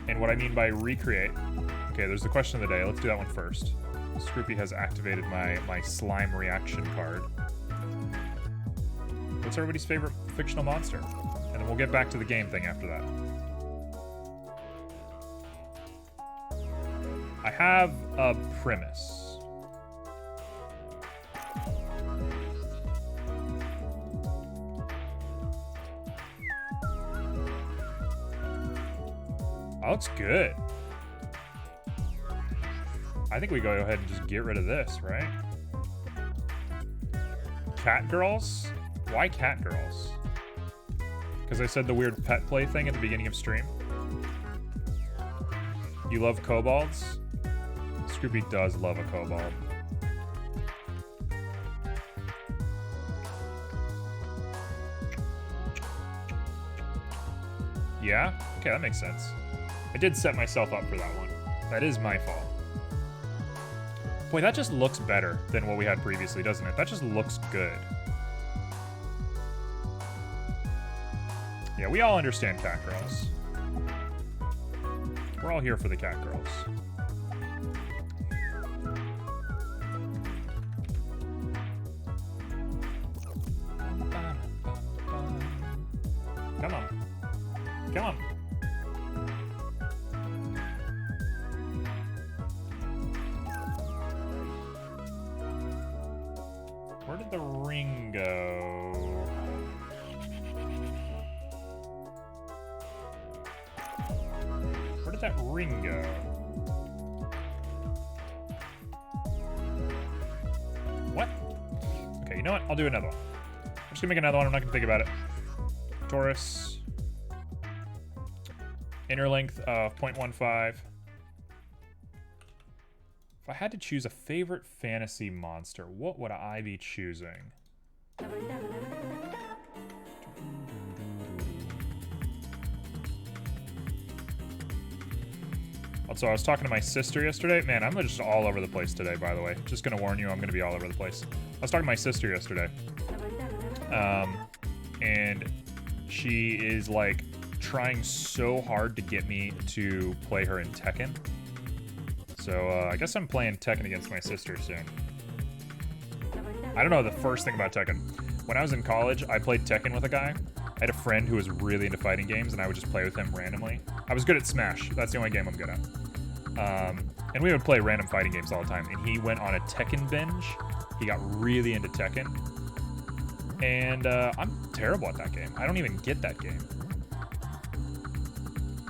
and what I mean by recreate, okay, there's the question of the day. Let's do that one first. Scroopy has activated my slime reaction card. What's everybody's favorite fictional monster? And then we'll get back to the game thing after that. I have a premise. That looks good. I think we go ahead and just get rid of this, right? Cat girls? Why cat girls? Because I said the weird pet play thing at the beginning of stream. You love kobolds? Scroopy does love a kobold. Yeah? Okay, that makes sense. I did set myself up for that one. That is my fault. Boy, that just looks better than what we had previously, doesn't it? That just looks good. Yeah, we all understand cat girls. We're all here for the cat girls. Come on. Come on. Where did the ring go? Where did that ring go? What? Okay, you know what? I'll do another one. I'm just gonna make another one. I'm not gonna think about it. Taurus. Inner length of 0.15. If I had to choose a favorite fantasy monster, what would I be choosing? Also, I was talking to my sister yesterday. Man, I'm just all over the place today, by the way. Just gonna warn you, I'm gonna be all over the place. I was talking to my sister yesterday. And she is like trying so hard to get me to play her in Tekken. So I guess I'm playing Tekken against my sister soon. I don't know the first thing about Tekken. When I was in college, I played Tekken with a guy. I had a friend who was really into fighting games, and I would just play with him randomly. I was good at Smash. That's the only game I'm good at. And we would play random fighting games all the time. And he went on a Tekken binge. He got really into Tekken. And I'm terrible at that game. I don't even get that game.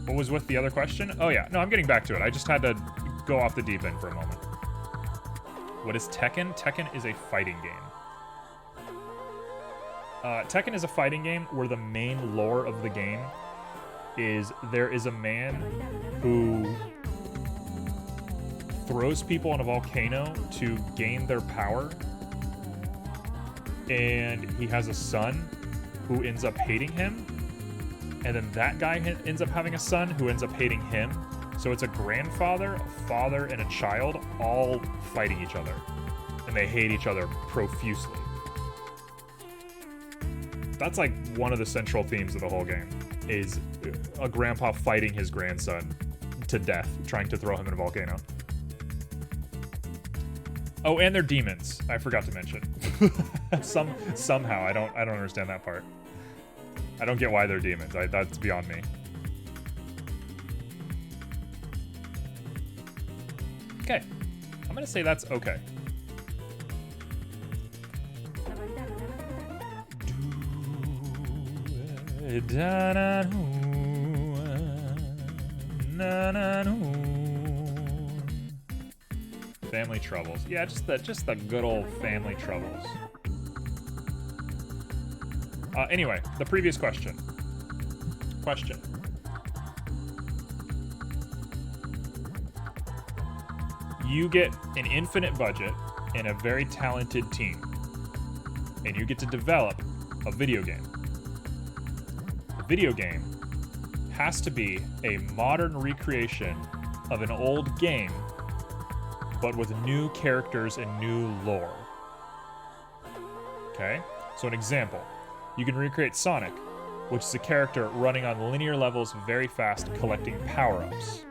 What was with the other question? Oh yeah, no, I'm getting back to it. I just had to go off the deep end for a moment. What is Tekken? Tekken is a fighting game. Tekken is a fighting game where the main lore of the game is there is a man who throws people in a volcano to gain their power, and he has a son who ends up hating him, and then that guy ends up having a son who ends up hating him. So it's a grandfather, a father, and a child all fighting each other, and they hate each other profusely. That's like one of the central themes of the whole game, is a grandpa fighting his grandson to death, trying to throw him in a volcano. Oh, and they're demons. I forgot to mention. Somehow I don't understand that part. I don't get why they're demons. That's beyond me. Okay, I'm gonna say that's okay. Family troubles. Yeah, just the good old family troubles. Anyway, the previous question. You get an infinite budget and a very talented team, and you get to develop a video game. The video game has to be a modern recreation of an old game, but with new characters and new lore. Okay? So an example, you can recreate Sonic, which is a character running on linear levels very fast, collecting power-ups.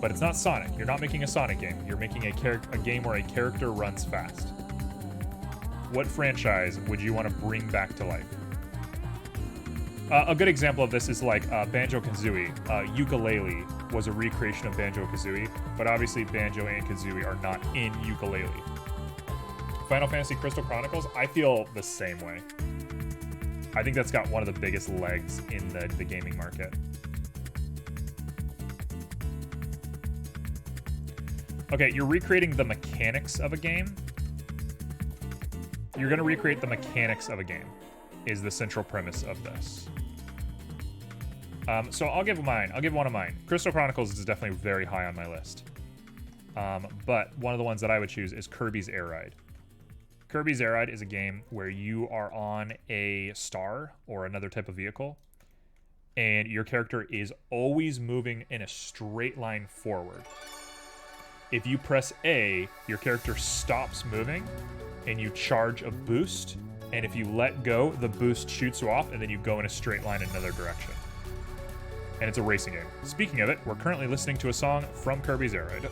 But it's not Sonic. You're not making a Sonic game. You're making a game where a character runs fast. What franchise would you want to bring back to life? A good example of this is like Banjo-Kazooie. Yooka-Laylee was a recreation of Banjo-Kazooie, but obviously Banjo and Kazooie are not in Yooka-Laylee. Final Fantasy Crystal Chronicles, I feel the same way. I think that's got one of the biggest legs in the gaming market. Okay, you're recreating the mechanics of a game. You're going to recreate the mechanics of a game, is the central premise of this. So I'll give mine. I'll give one of mine. Crystal Chronicles is definitely very high on my list. But one of the ones that I would choose is Kirby's Air Ride. Kirby's Air Ride is a game where you are on a star or another type of vehicle, and your character is always moving in a straight line forward. If you press A, your character stops moving, and you charge a boost, and if you let go, the boost shoots you off, and then you go in a straight line in another direction. And it's a racing game. Speaking of it, we're currently listening to a song from Kirby's Air Ride.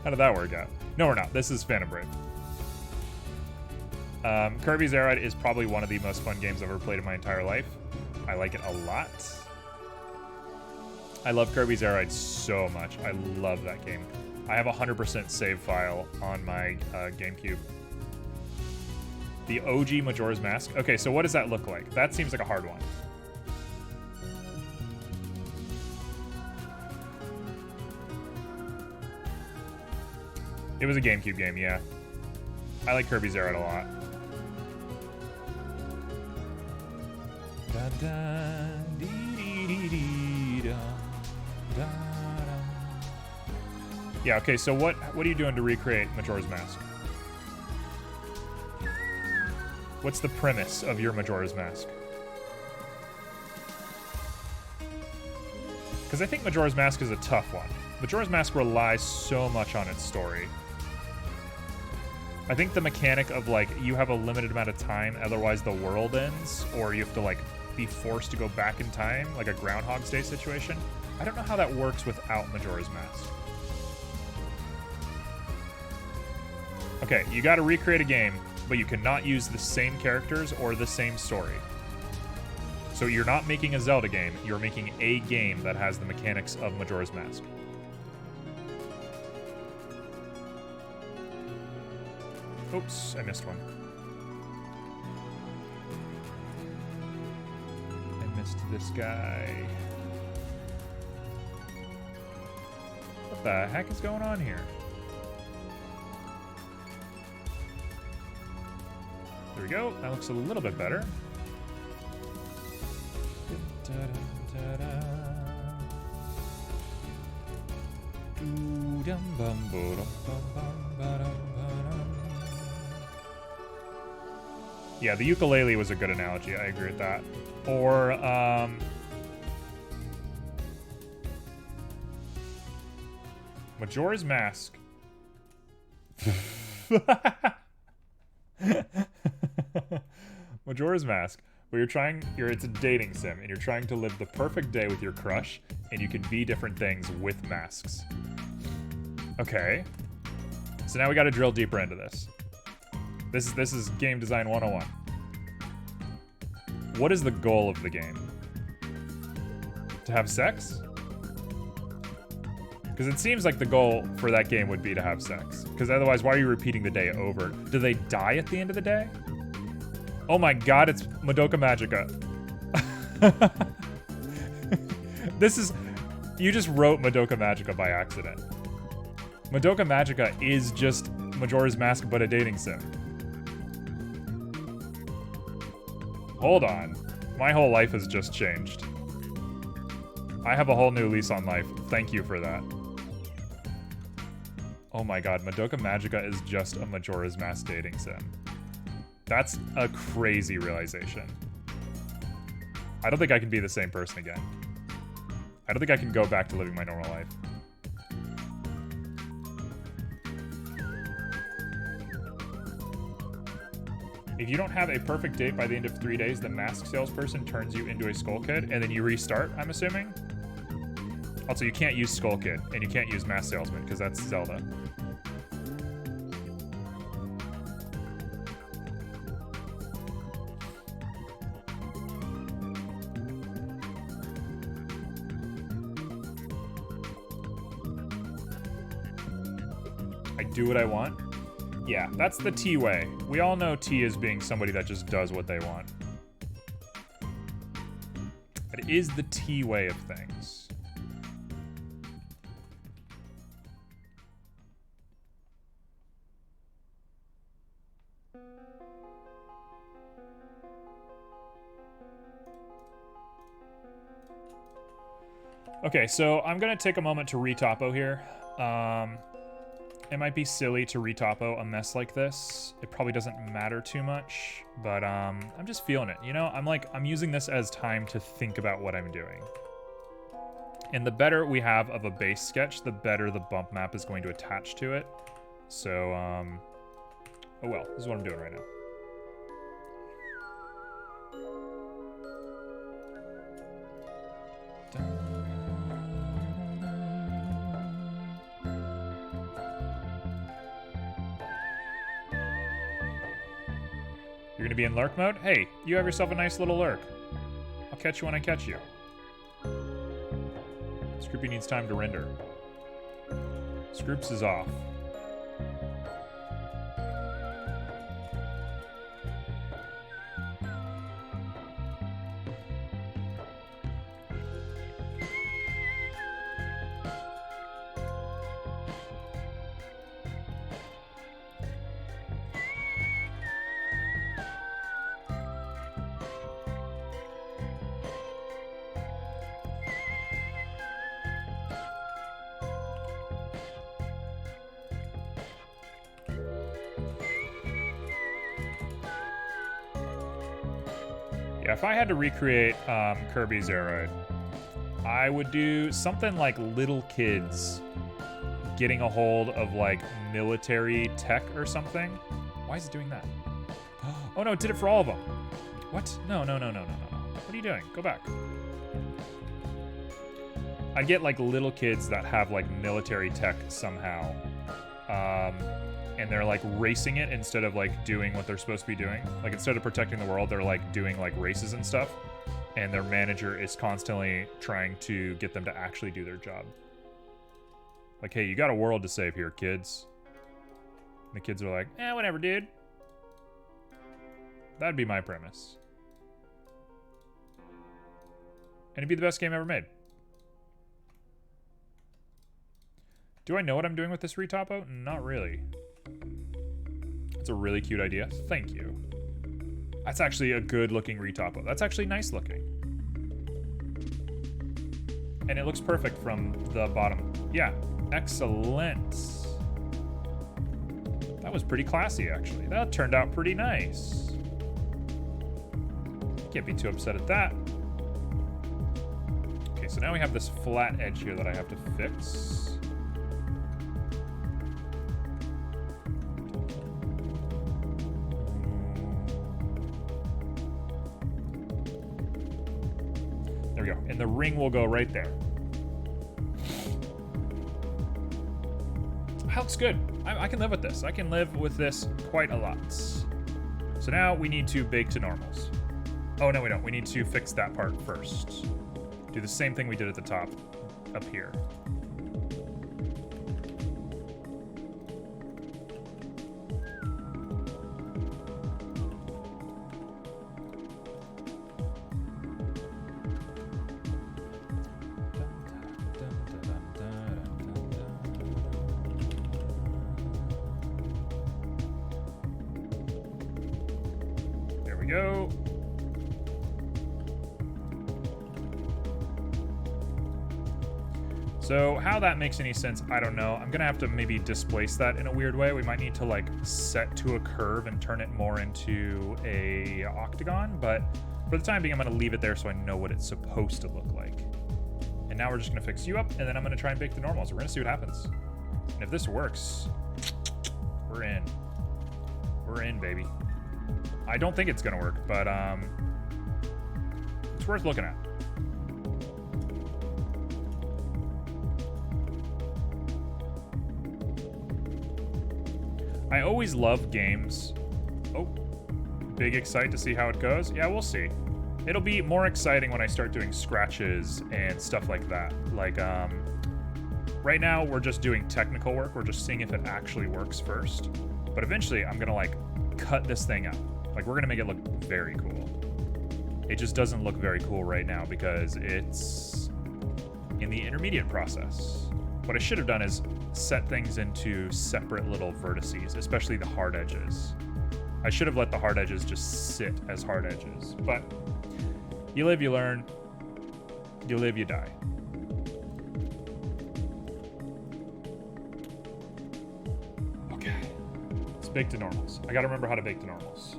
How did that work out? No, we're not. This is Phantom Brave. Kirby's Air Ride is probably one of the most fun games I've ever played in my entire life. I like it a lot. I love Kirby's Air Ride so much. I love that game. I have a 100% save file on my GameCube. The OG Majora's Mask. Okay, so what does that look like? That seems like a hard one. It was a GameCube game, yeah. I like Kirby's Air Ride a lot. Da, da, dee, dee, dee, dee, da, da, da. Yeah, okay, so what are you doing to recreate Majora's Mask? What's the premise of your Majora's Mask? Because I think Majora's Mask is a tough one. Majora's Mask relies so much on its story. I think the mechanic of, like, you have a limited amount of time, otherwise the world ends, or you have to, like, be forced to go back in time, like a Groundhog's Day situation. I don't know how that works without Majora's Mask. Okay, you gotta recreate a game, but you cannot use the same characters or the same story. So you're not making a Zelda game, you're making a game that has the mechanics of Majora's Mask. Oops, I missed one. I missed this guy. What the heck is going on here? There we go. That looks a little bit better. Yeah, the ukulele was a good analogy. I agree with that. Or, Majora's Mask. Majora's Mask, where it's a dating sim, and you're trying to live the perfect day with your crush, and you can be different things with masks. Okay. So now we gotta drill deeper into this. This is game design 101. What is the goal of the game? To have sex? Because it seems like the goal for that game would be to have sex. Because otherwise, why are you repeating the day over? Do they die at the end of the day? Oh my god, it's Madoka Magica. This is... You just wrote Madoka Magica by accident. Madoka Magica is just Majora's Mask but a dating sim. Hold on. My whole life has just changed. I have a whole new lease on life. Thank you for that. Oh my god, Madoka Magica is just a Majora's Mask dating sim. That's a crazy realization. I don't think I can be the same person again. I don't think I can go back to living my normal life. If you don't have a perfect date by the end of 3 days, the mask salesperson turns you into a Skull Kid, and then you restart, I'm assuming? Also, you can't use Skull Kid, and you can't use Mask Salesman, because that's Zelda. I do what I want? Yeah, that's the T way. We all know T as being somebody that just does what they want. It is the T way of things. Okay, so I'm gonna take a moment to retopo here. It might be silly to retopo a mess like this. It probably doesn't matter too much, but I'm just feeling it, you know? I'm using this as time to think about what I'm doing. And the better we have of a base sketch, the better the bump map is going to attach to it. So, oh well, this is what I'm doing right now. You're gonna be in lurk mode? Hey, you have yourself a nice little lurk. I'll catch you when I catch you. Scroopy needs time to render. Scroops is off. Yeah, if I had to recreate Kirby's Aeroid, I would do something like little kids getting a hold of like military tech or something. Why is it doing that? Oh no, it did it for all of them. What? No. What are you doing? Go back. I'd get like little kids that have like military tech somehow. And they're like racing it instead of like doing what they're supposed to be doing. Like instead of protecting the world, they're like doing like races and stuff. And their manager is constantly trying to get them to actually do their job. Like, hey, you got a world to save here, kids. And the kids are like, whatever, dude. That'd be my premise. And it'd be the best game ever made. Do I know what I'm doing with this retopo? Not really. It's a really cute idea. Thank you. That's actually a good looking retopo. That's actually nice looking. And it looks perfect from the bottom. Yeah, excellent. That was pretty classy, actually. That turned out pretty nice. Can't be too upset at that. Okay, so now we have this flat edge here that I have to fix. There we go. And the ring will go right there. That looks good. I can live with this. I can live with this quite a lot. So now we need to bake to normals. Oh, no, we don't. We need to fix that part first. Do the same thing we did at the top up here. There we go. So how that makes any sense, I don't know. I'm gonna have to maybe displace that in a weird way. We might need to like set to a curve and turn it more into a octagon, but for the time being, I'm gonna leave it there so I know what it's supposed to look like. And now we're just gonna fix you up, and then I'm gonna try and bake the normals. We're gonna see what happens. And if this works, we're in. We're in, baby. I don't think it's gonna work, but it's worth looking at. I always love games. Oh, big excited to see how it goes. Yeah, we'll see. It'll be more exciting when I start doing scratches and stuff like that. Like, right now we're just doing technical work. We're just seeing if it actually works first. But eventually I'm gonna like cut this thing up. Like we're gonna make it look very cool. It just doesn't look very cool right now because it's in the intermediate process. What I should have done is set things into separate little vertices, especially the hard edges. I should have let the hard edges just sit as hard edges, but you live, you learn. You live, you die. Okay, let's bake to normals. I gotta remember how to bake to normals.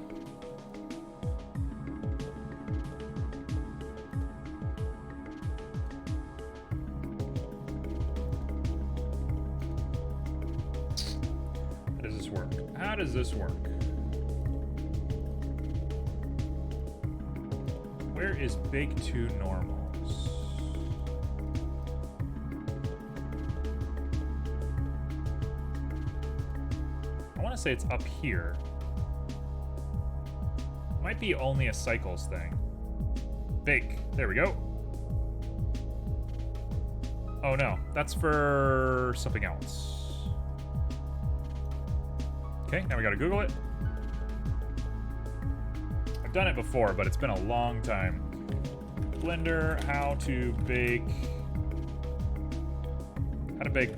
How does this work? Where is bake to normals? I want to say it's up here. Might be only a cycles thing. Bake. There we go. Oh no, that's for something else. Okay, now we gotta Google it. I've done it before, but it's been a long time. Blender, how to bake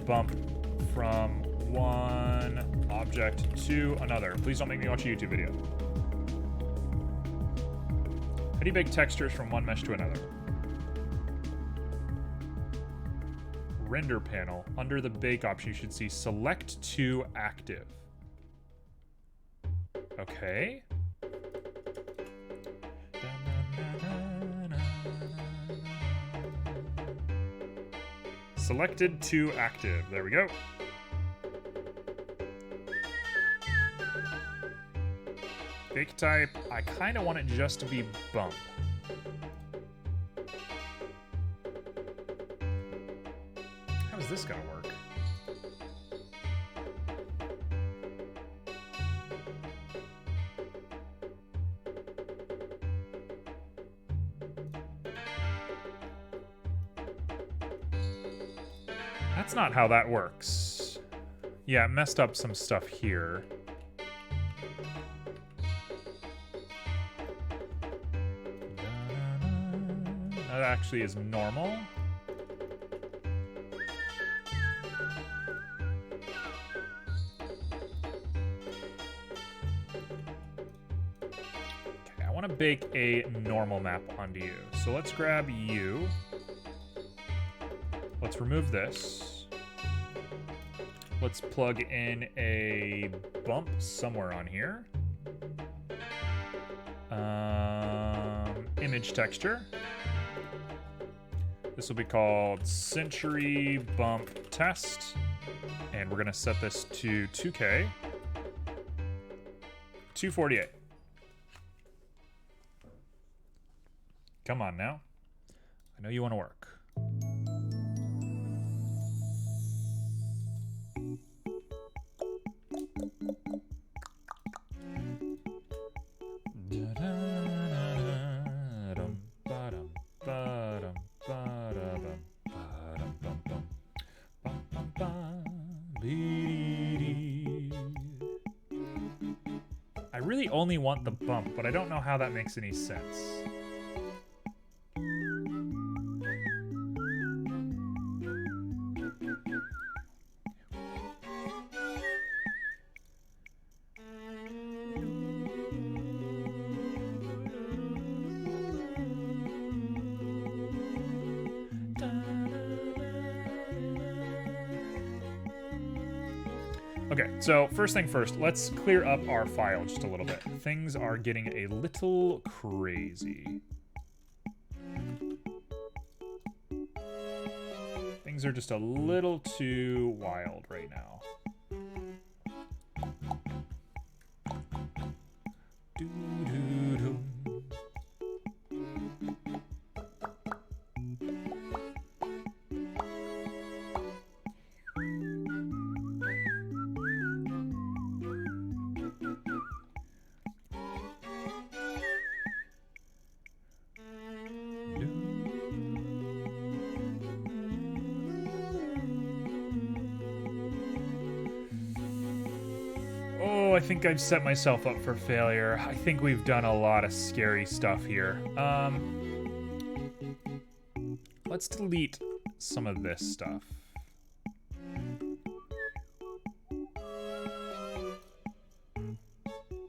bump from one object to another. Please don't make me watch a YouTube video. How do you bake textures from one mesh to another? Render panel. Under the bake option, you should see select to active. Okay. Selected to active. There we go. Bake type. I kind of want it just to be bump. How is this gonna work? That's not how that works. Yeah, it messed up some stuff here. That actually is normal. Okay, I want to bake a normal map onto you. So let's grab you. Let's remove this. Let's plug in a bump somewhere on here. Image texture. This will be called Sentry Bump Test. And we're going to set this to 2K. 248. Come on now. I know you want to work. I really only want the bump, but I don't know how that makes any sense. Okay, so first thing first, let's clear up our file just a little bit. Things are getting a little crazy. Things are just a little too wild right now. Doo-doo-doo. I think I've set myself up for failure. I think we've done a lot of scary stuff here. Let's delete some of this stuff.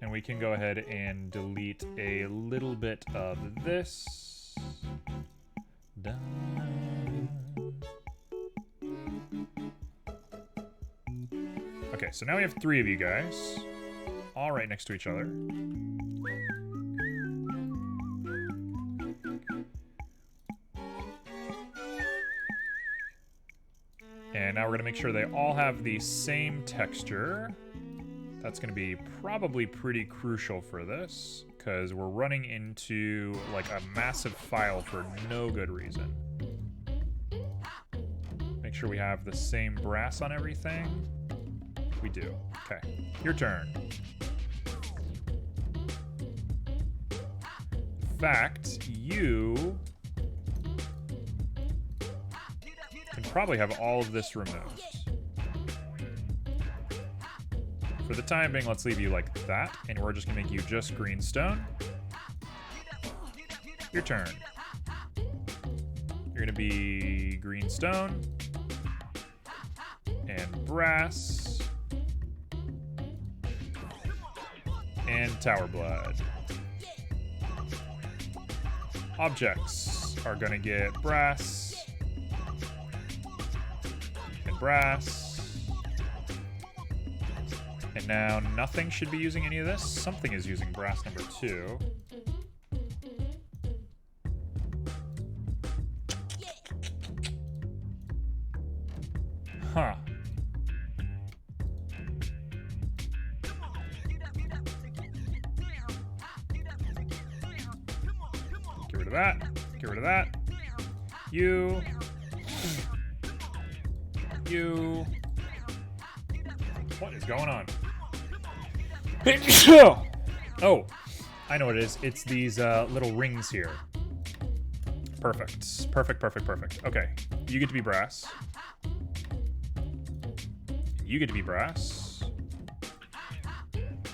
And we can go ahead and delete a little bit of this. Done. Okay, so now we have 3 of you guys, all right next to each other. And now we're gonna make sure they all have the same texture. That's gonna be probably pretty crucial for this, because we're running into like a massive file for no good reason. Make sure we have the same brass on everything. We do. Okay, your turn. In fact, you can probably have all of this removed. For the time being, let's leave you like that, and we're just gonna make you just green stone. Your turn. You're gonna be green stone and brass. And Tower Blood. Objects are gonna get brass and brass. And now nothing should be using any of this. Something is using brass number 2. Huh. Get rid of that. Get rid of that. You. You. What is going on? Oh, I know what it is. It's these little rings here. Perfect. Perfect, perfect, perfect. Okay. You get to be brass. You get to be brass.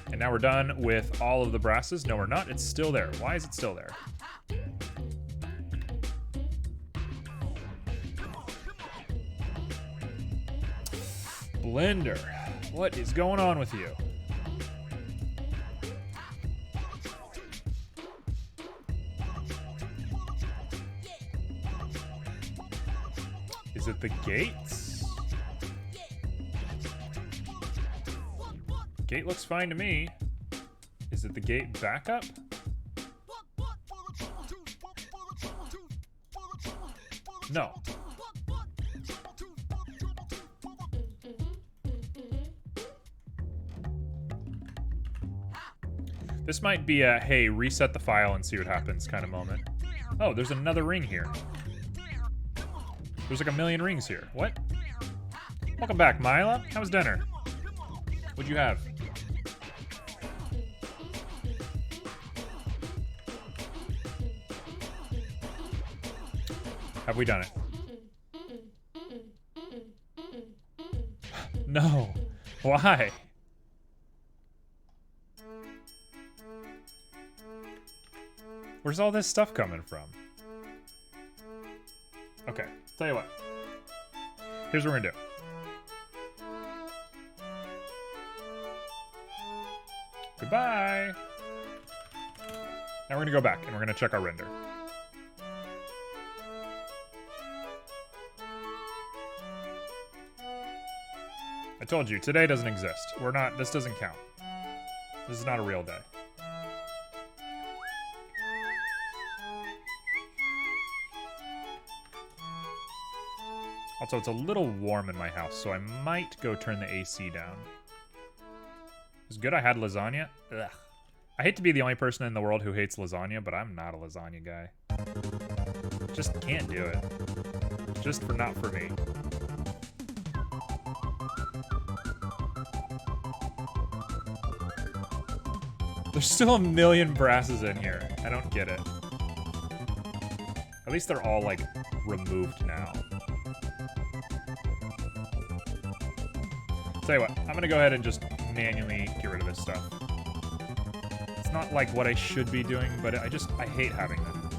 And now we're done with all of the brasses. No, we're not. It's still there. Why is it still there? Blender, what is going on with you? the gates? Gate looks fine to me. Is it the gate backup? No. This might be a, hey, reset the file and see what happens kind of moment. Oh, there's another ring here. There's like a million rings here. What? Welcome back, Mila. How was dinner? What'd you have? Have we done it? No. Why? Where's all this stuff coming from? Okay, tell you what. Here's what we're gonna do. Goodbye. Now we're gonna go back and we're gonna check our render. I told you, today doesn't exist. We're not, this doesn't count. This is not a real day. Also, it's a little warm in my house, so I might go turn the AC down. It's good I had lasagna. Ugh. I hate to be the only person in the world who hates lasagna, but I'm not a lasagna guy. Just can't do it. Just not for me. There's still a million brasses in here. I don't get it. At least they're all, like, removed now. Tell you what, I'm gonna go ahead and just manually get rid of this stuff. It's not like what I should be doing, but I hate having them.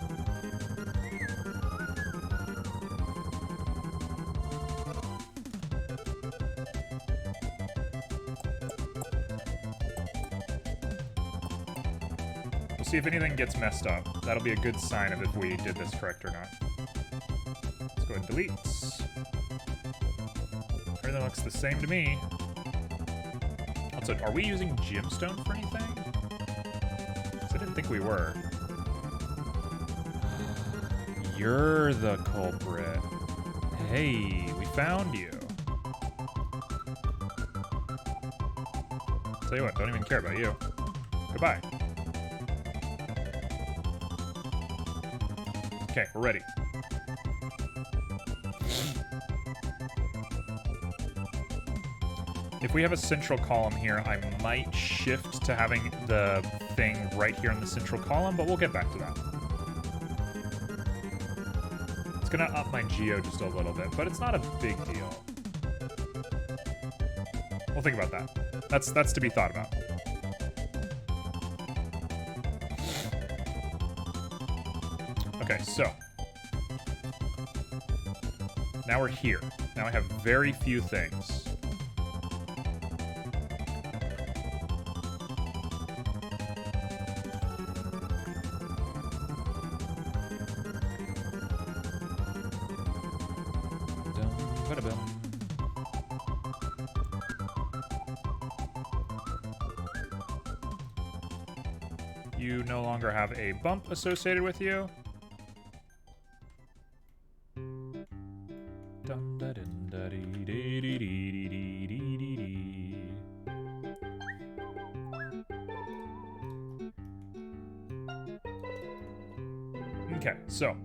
We'll see if anything gets messed up. That'll be a good sign of if we did this correct or not. Let's go ahead and delete. Everything looks the same to me. Also, are we using gemstone for anything? 'Cause I didn't think we were. You're the culprit. Hey, we found you. Tell you what, don't even care about you. Goodbye. Okay, we're ready. If we have a central column here, I might shift to having the thing right here in the central column, but we'll get back to that. It's gonna up my geo just a little bit, but it's not a big deal. We'll think about that. That's to be thought about. Okay, so. Now we're here. Now I have very few things. You no longer have a bump associated with you. Okay, so.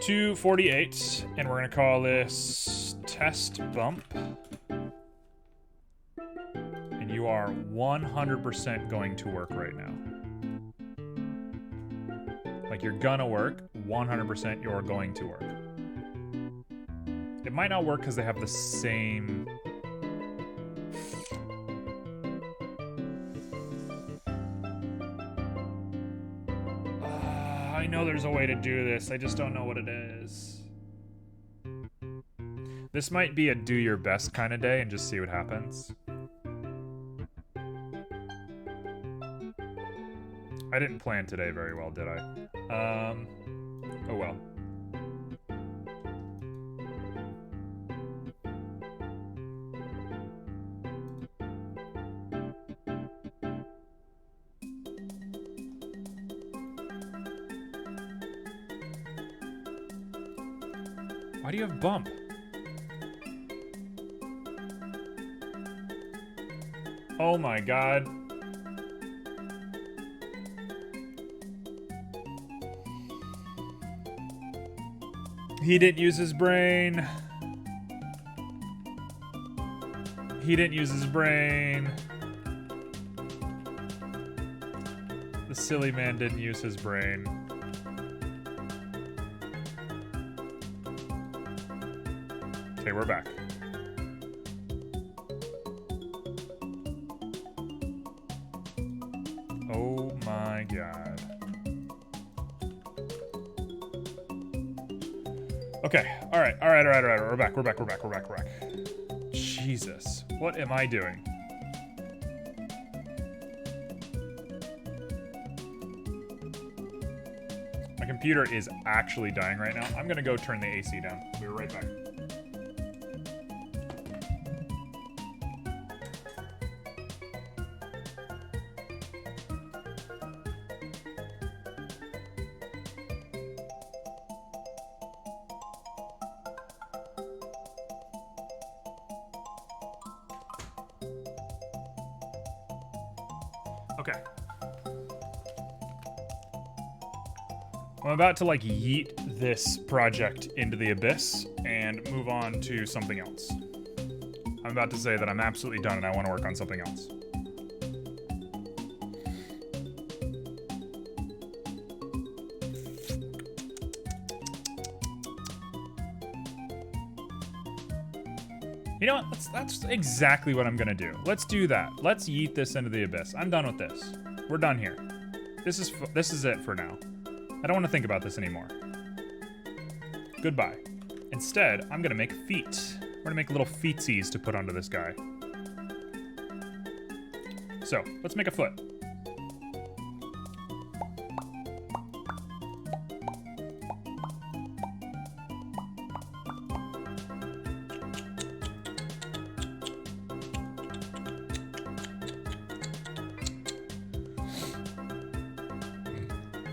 $248, and we're gonna call this test bump. And you are 100% going to work right now. Like, you're gonna work, 100% you're going to work. It might not work because they have the same... I know there's a way to do this, I just don't know what it is. This might be a do your best kind of day and just see what happens. I didn't plan today very well, did I? Oh well. Why do you have bump? Oh my god. He didn't use his brain. He didn't use his brain. The silly man didn't use his brain. Okay, we're back. Oh my god. Okay, alright, we're back. Jesus, what am I doing? My computer is actually dying right now. I'm gonna go turn the AC down. I'll be right back. Okay. I'm about to like yeet this project into the abyss and move on to something else. I'm about to say that I'm absolutely done and I want to work on something else. You know what? That's exactly what I'm gonna do. Let's do that. Let's yeet this into the abyss. I'm done with this. We're done here. This is it for now. I don't want to think about this anymore. Goodbye. Instead, I'm gonna make feet. We're gonna make little feetsies to put onto this guy. So, let's make a foot.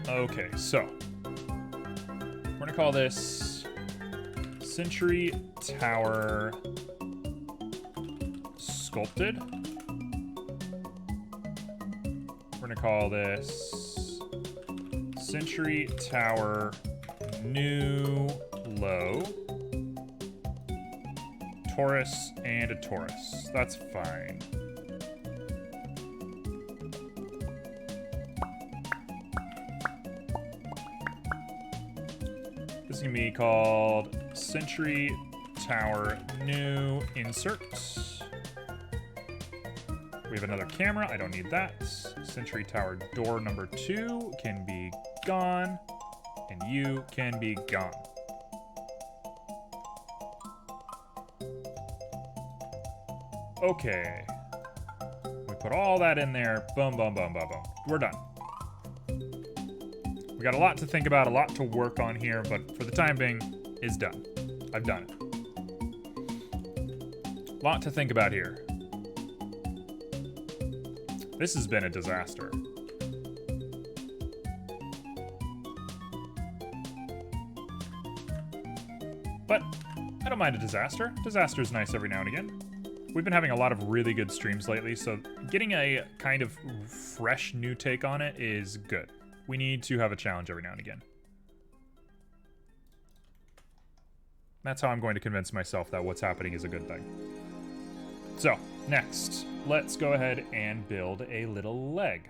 Okay, so we're gonna call this Sentry Tower Sculpted. We're gonna call this Sentry Tower New Low. Taurus and a Taurus. That's fine. This is gonna be called Sentry Tower New Insert. We have another camera, I don't need that. Sentry Tower door number 2 can be gone, and you can be gone. Okay. We put all that in there, boom, boom, boom, boom, boom. We're done. We got a lot to think about, a lot to work on here, but for the time being, it's done. I've done it. Lot to think about here. This has been a disaster. But I don't mind a disaster. Disaster is nice every now and again. We've been having a lot of really good streams lately, so getting a kind of fresh new take on it is good. We need to have a challenge every now and again. That's how I'm going to convince myself that what's happening is a good thing. So, next, let's go ahead and build a little leg.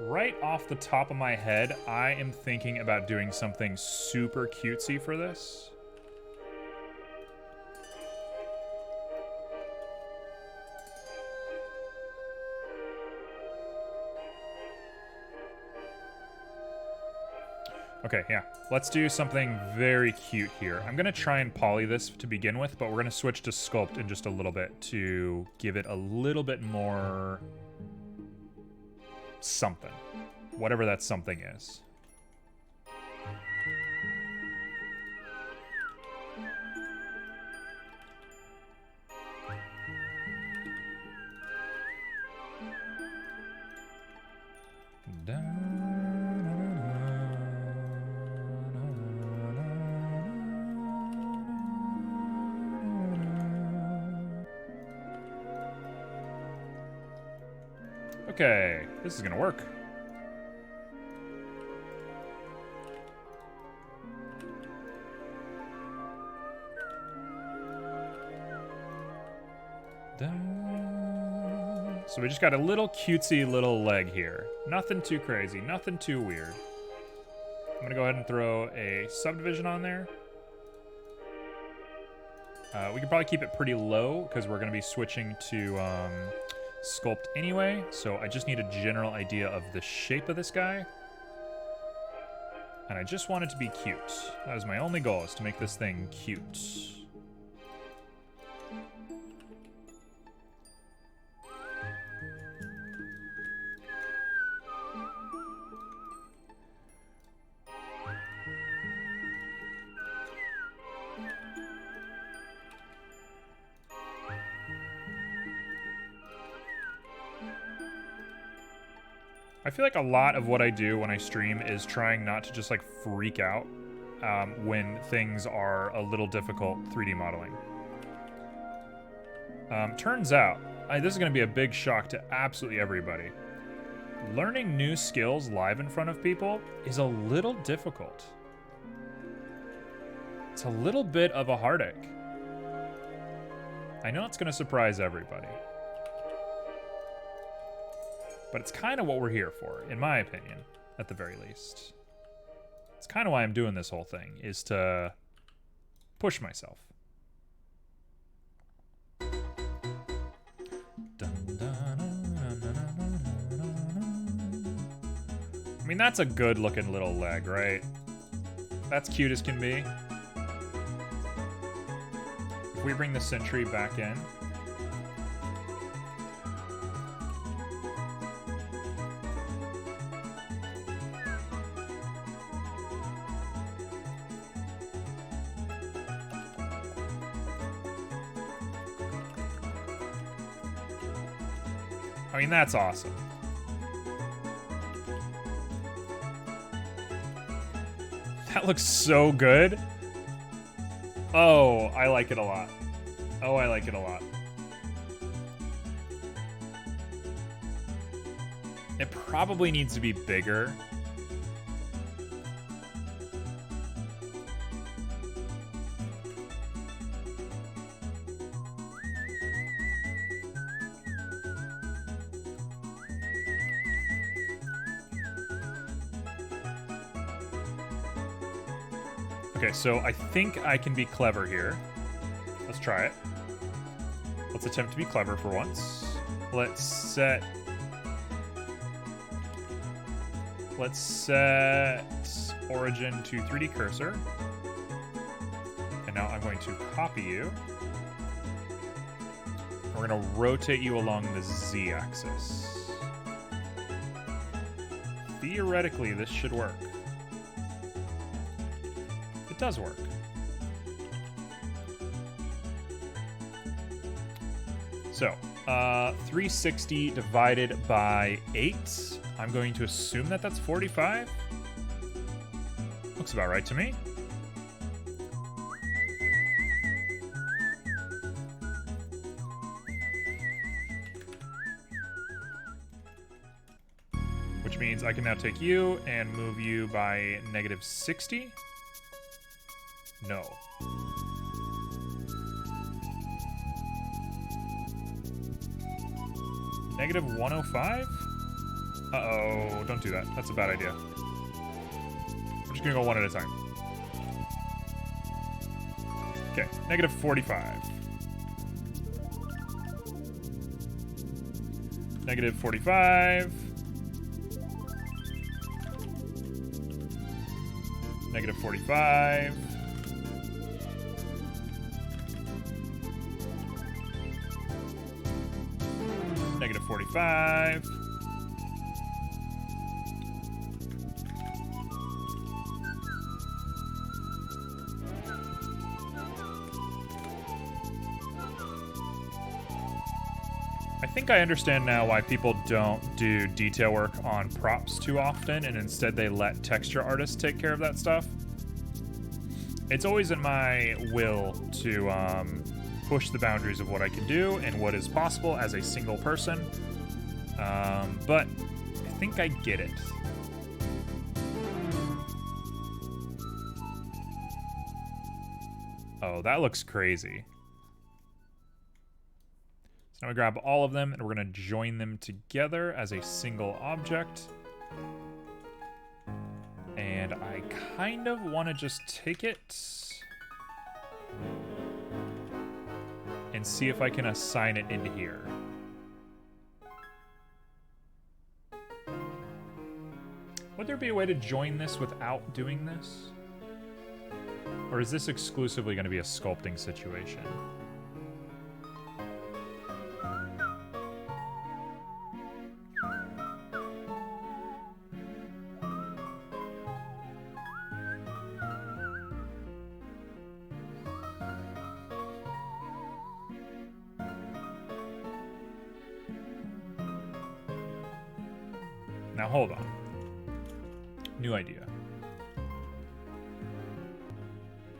Right off the top of my head, I am thinking about doing something super cutesy for this. Okay, yeah. Let's do something very cute here. I'm gonna try and poly this to begin with, but we're gonna switch to sculpt in just a little bit to give it a little bit more something. Whatever that something is. Okay, this is gonna work. So we just got a little cutesy little leg here. Nothing too crazy, nothing too weird. I'm gonna go ahead and throw a subdivision on there. We can probably keep it pretty low because we're gonna be switching to sculpt anyway. So I just need a general idea of the shape of this guy. And I just want it to be cute. That is my only goal, is to make this thing cute. I feel like a lot of what I do when I stream is trying not to just like freak out when things are a little difficult 3D modeling. Turns out, this is going to be a big shock to absolutely everybody. Learning new skills live in front of people is a little difficult. It's a little bit of a heartache. I know it's going to surprise everybody. But it's kind of what we're here for, in my opinion, at the very least. It's kind of why I'm doing this whole thing, is to push myself. I mean, that's a good looking little leg, right? That's cute as can be. If we bring the Sentry back in, I mean, that's awesome. That looks so good. Oh, I like it a lot. Oh, I like it a lot. It probably needs to be bigger. Okay, so I think I can be clever here. Let's try it. Let's attempt to be clever for once. Let's set origin to 3D cursor. And now I'm going to copy you. We're going to rotate you along the Z-axis. Theoretically, this should work. It does work. So, 360 divided by 8. I'm going to assume that that's 45. Looks about right to me. Which means I can now take you and move you by -60. No. -105? Uh-oh, don't do that. That's a bad idea. I'm just gonna go one at a time. Okay, -45. -45. Negative 45. Negative 45. I think I understand now why people don't do detail work on props too often, and instead they let texture artists take care of that stuff. It's always in my will to push the boundaries of what I can do and what is possible as a single person, but I think I get it. Oh, that looks crazy. So now we grab all of them and we're going to join them together as a single object. And I kind of want to just take it and see if I can assign it into here. Would there be a way to join this without doing this? Or is this exclusively going to be a sculpting situation? Now hold on. New idea.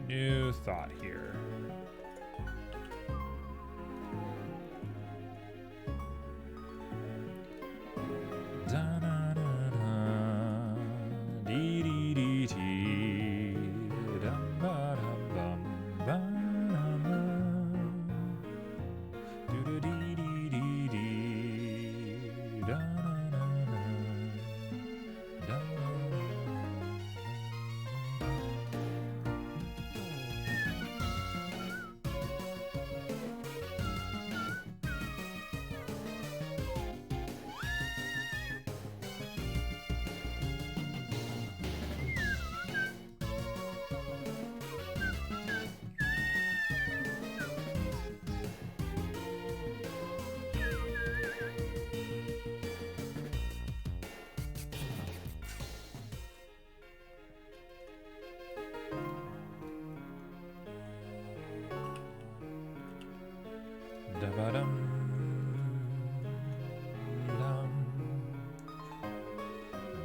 New thought here. Da-na-na-na, dee-dee-dee-dee, dum-ba-dum-bum, ba-dum-bum, doo-doo-dee-dee-dee-dee, da-na-na-na, da-na-na-na. Da-ba-dum, dum,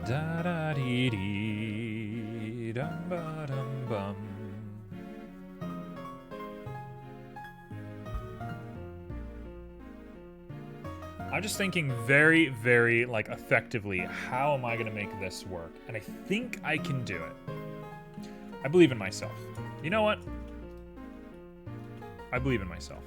da-da-dee-dee, dum-ba-dum-bum. I'm just thinking very, very, like, effectively, how am I going to make this work? And I think I can do it. I believe in myself. You know what? I believe in myself.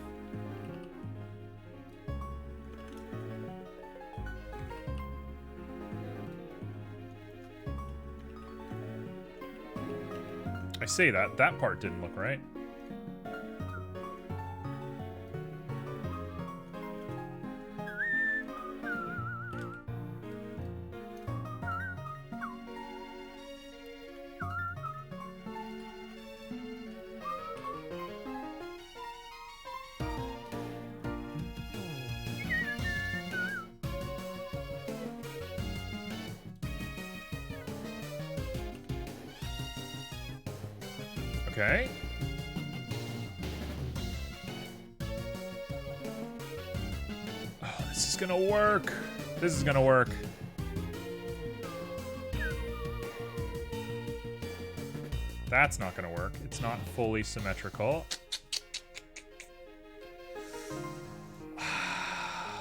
I say that part didn't look right. Okay. Oh, this is gonna work. This is gonna work. That's not gonna work. It's not fully symmetrical.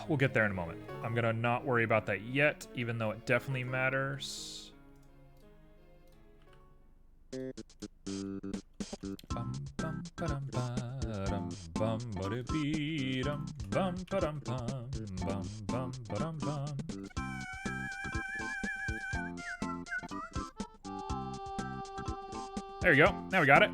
We'll get there in a moment. I'm gonna not worry about that yet, even though it definitely matters. Bum bum ba-dum ba-dum bum ba-da-bee dum bum ba-dum bum bum bum ba-dum bum. There you go. Now we got it.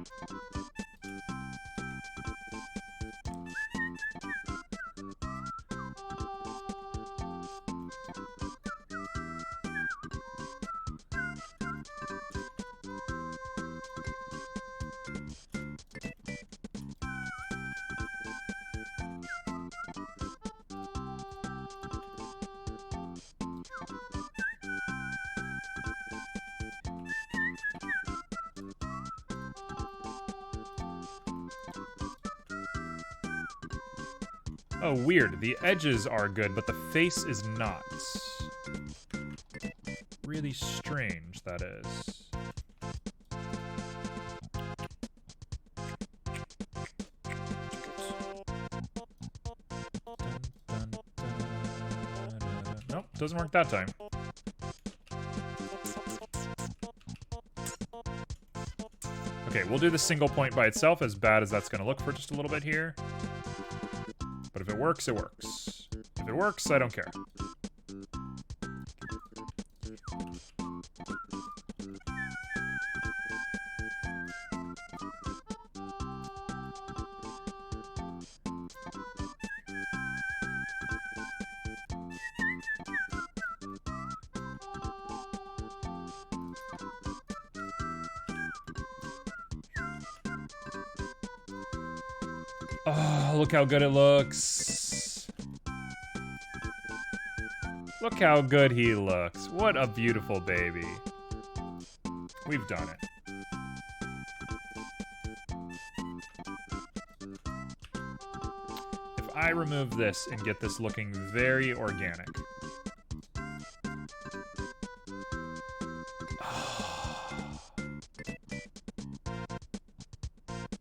Oh, weird. The edges are good, but the face is not. Really strange, that is. Nope, doesn't work that time. Okay, we'll do the single point by itself, as bad as that's going to look for just a little bit here. But if it works, it works. If it works, I don't care. Oh, look how good it looks. Look how good he looks. What a beautiful baby. We've done it. If I remove this and get this looking very organic.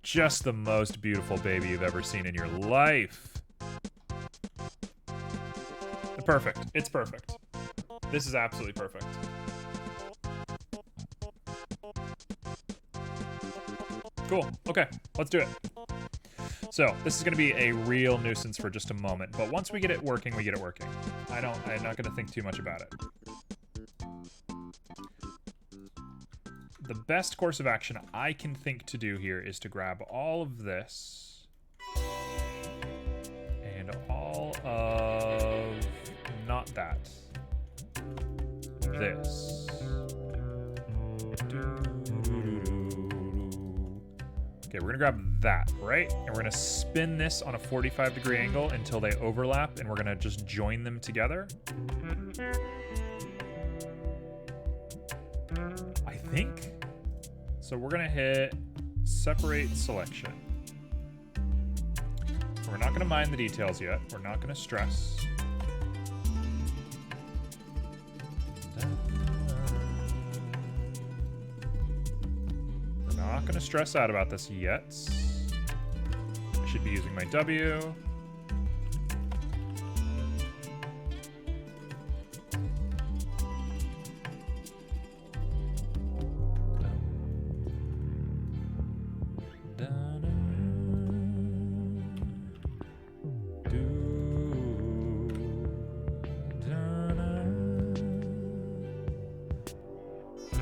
Just the most beautiful baby you've ever seen in your life. Perfect. It's perfect. This is absolutely perfect. Cool. Okay, let's do it. So, this is going to be a real nuisance for just a moment, but once we get it working, we get it working. I'm not going to think too much about it. The best course of action I can think to do here is to grab all of this and all of not that. This. Okay, we're gonna grab that, right? And we're gonna spin this on a 45-degree angle until they overlap, and we're gonna just join them together. I think. So we're gonna hit separate selection. We're not gonna mind the details yet. We're not gonna stress. We're not gonna stress out about this yet. I should be using my W.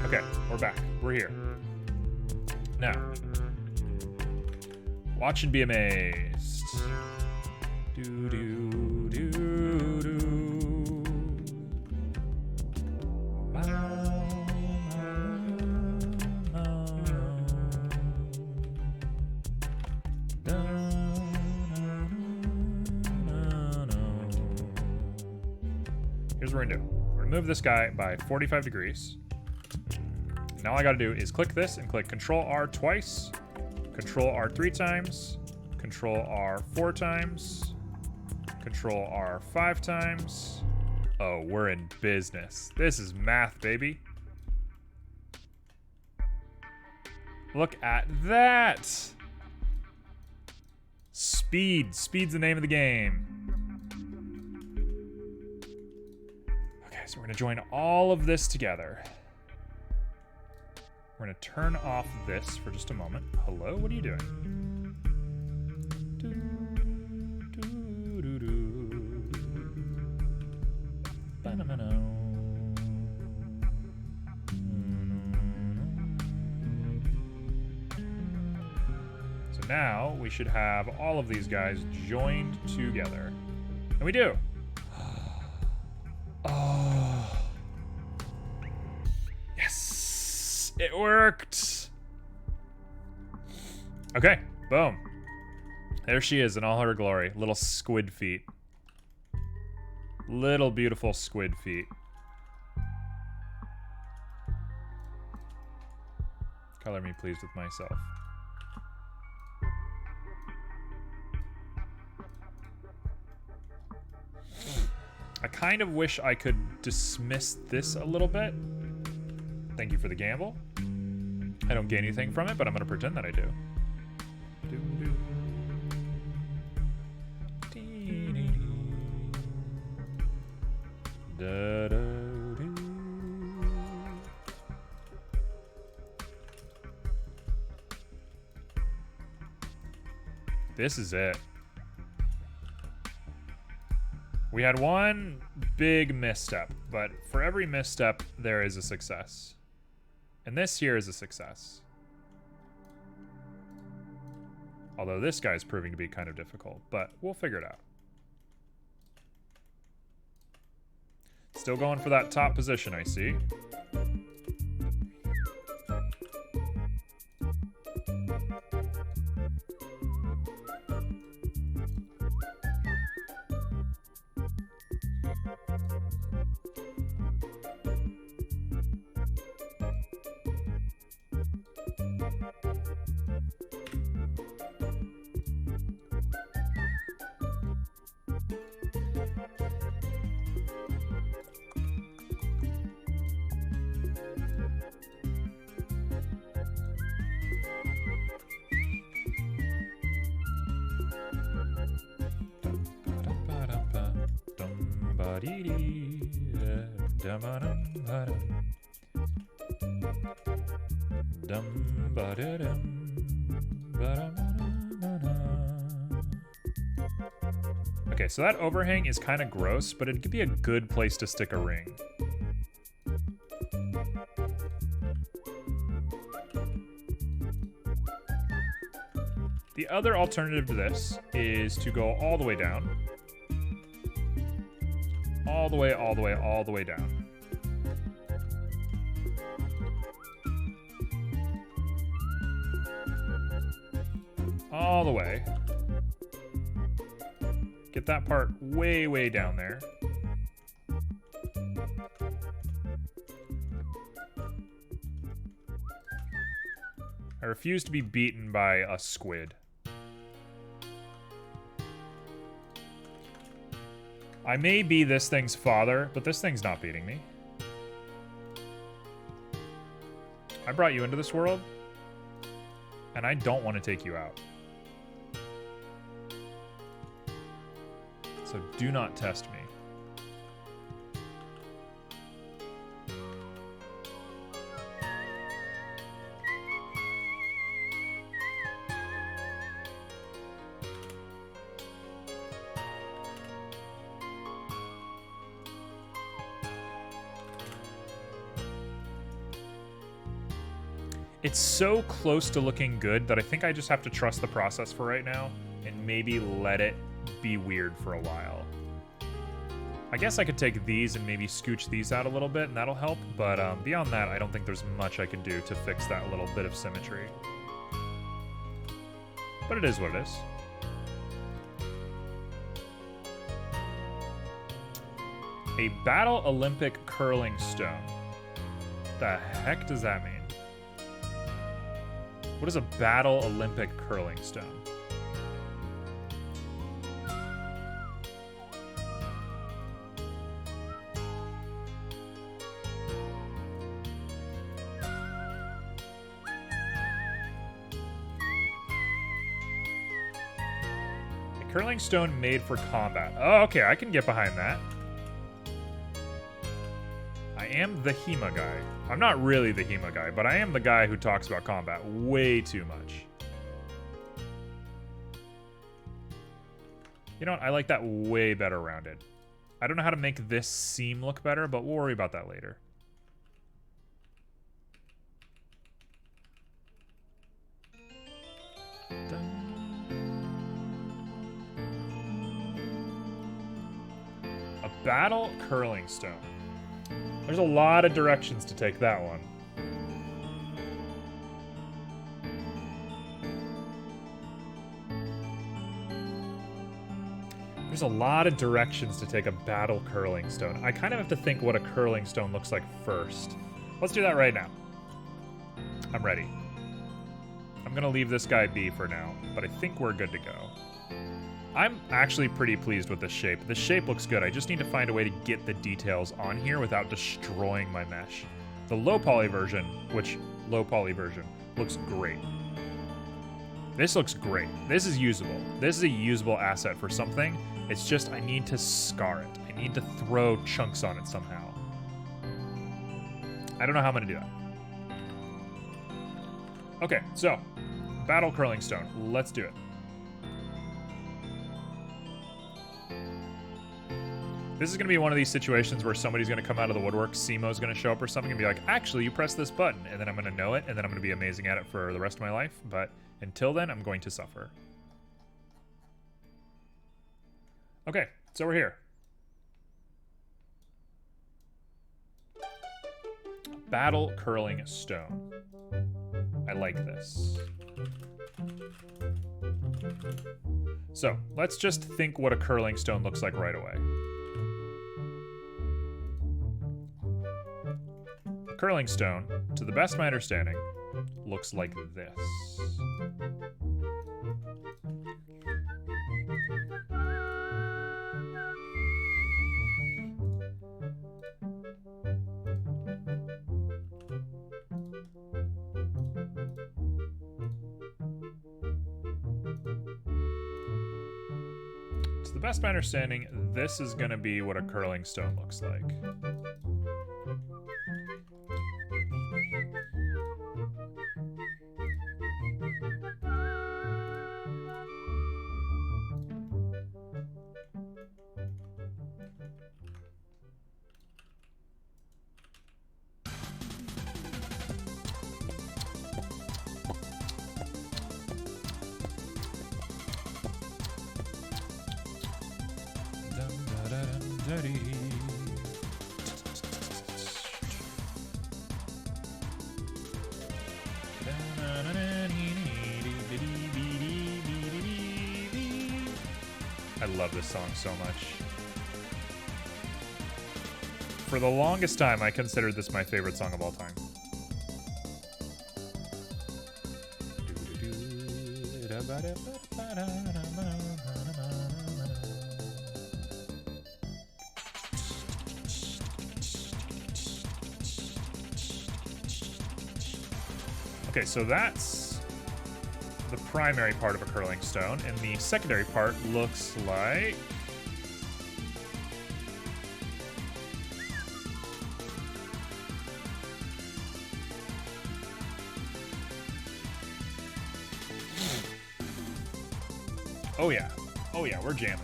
Okay, we're back. We're here. Now, watch and be amazed. Do do do do. Here's what we're gonna do. We're gonna move this guy by 45 degrees. Now all I gotta do is click this and click Control R twice, Control R 3 times, Control R 4 times, Control R 5 times. Oh, we're in business. This is math, baby. Look at that. Speed. Speed's the name of the game. Okay, so we're gonna join all of this together. We're gonna turn off this for just a moment. Hello, what are you doing? So now we should have all of these guys joined together. And we do. Oh. Yes, it worked. Okay, boom. There she is in all her glory. Little squid feet. Little beautiful squid feet. Color me pleased with myself. I kind of wish I could dismiss this a little bit. Thank you for the gamble. I don't gain anything from it, but I'm going to pretend that I do. This is it. We had one big misstep, but for every misstep, there is a success. And this here is a success. Although this guy is proving to be kind of difficult, but we'll figure it out. Still going for that top position, I see. Okay, so that overhang is kind of gross, but it could be a good place to stick a ring. The other alternative to this is to go all the way down. All the way, all the way, all the way down. All the way. Get that part way, way down there. I refuse to be beaten by a squid. I may be this thing's father, but this thing's not beating me. I brought you into this world, and I don't want to take you out. So do not test me. It's so close to looking good that I think I just have to trust the process for right now and maybe let it be weird for a while. I guess I could take these and maybe scooch these out a little bit and that'll help, but beyond that, I don't think there's much I can do to fix that little bit of symmetry. But it is what it is. A Battle Olympic curling stone. The heck does that mean? What is a Battle Olympic curling stone? A curling stone made for combat. Oh, okay, I can get behind that. I am the HEMA guy. I'm not really the HEMA guy, but I am the guy who talks about combat way too much. You know what? I like that way better rounded. I don't know how to make this seam look better, but we'll worry about that later. A battle curling stone. There's a lot of directions to take that one. There's a lot of directions to take a battle curling stone. I kind of have to think what a curling stone looks like first. Let's do that right now. I'm ready. I'm gonna leave this guy be for now, but I think we're good to go. I'm actually pretty pleased with the shape. The shape looks good. I just need to find a way to get the details on here without destroying my mesh. The low poly version, looks great. This looks great. This is usable. This is a usable asset for something. It's just I need to scar it. I need to throw chunks on it somehow. I don't know how I'm going to do that. Okay, so battle curling stone. Let's do it. This is going to be one of these situations where somebody's going to come out of the woodwork, Simo's going to show up or something and be like, actually, you press this button, and then I'm going to know it, and then I'm going to be amazing at it for the rest of my life. But until then, I'm going to suffer. Okay, so we're here. Battle curling stone. I like this. So let's just think what a curling stone looks like right away. A curling stone, to the best of my understanding, looks like this. To the best of my understanding, this is going to be what a curling stone looks like. I love this song so much. For the longest time, I considered this my favorite song of all time. Okay, so that's the primary part of a curling stone, and the secondary part looks like... Oh yeah. Oh yeah, we're jamming.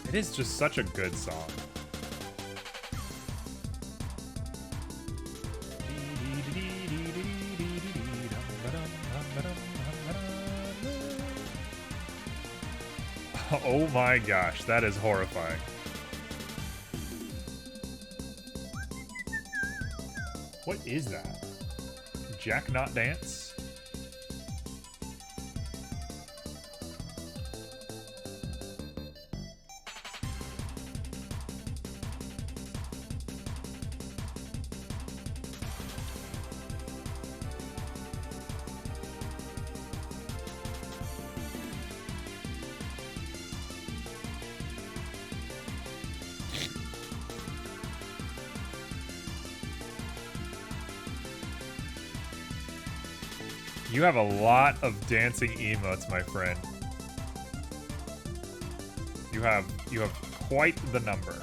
It is just such a good song. Oh my gosh, that is horrifying. What is that? Jack Not Dance? You have a lot of dancing emotes, my friend. You have quite the number.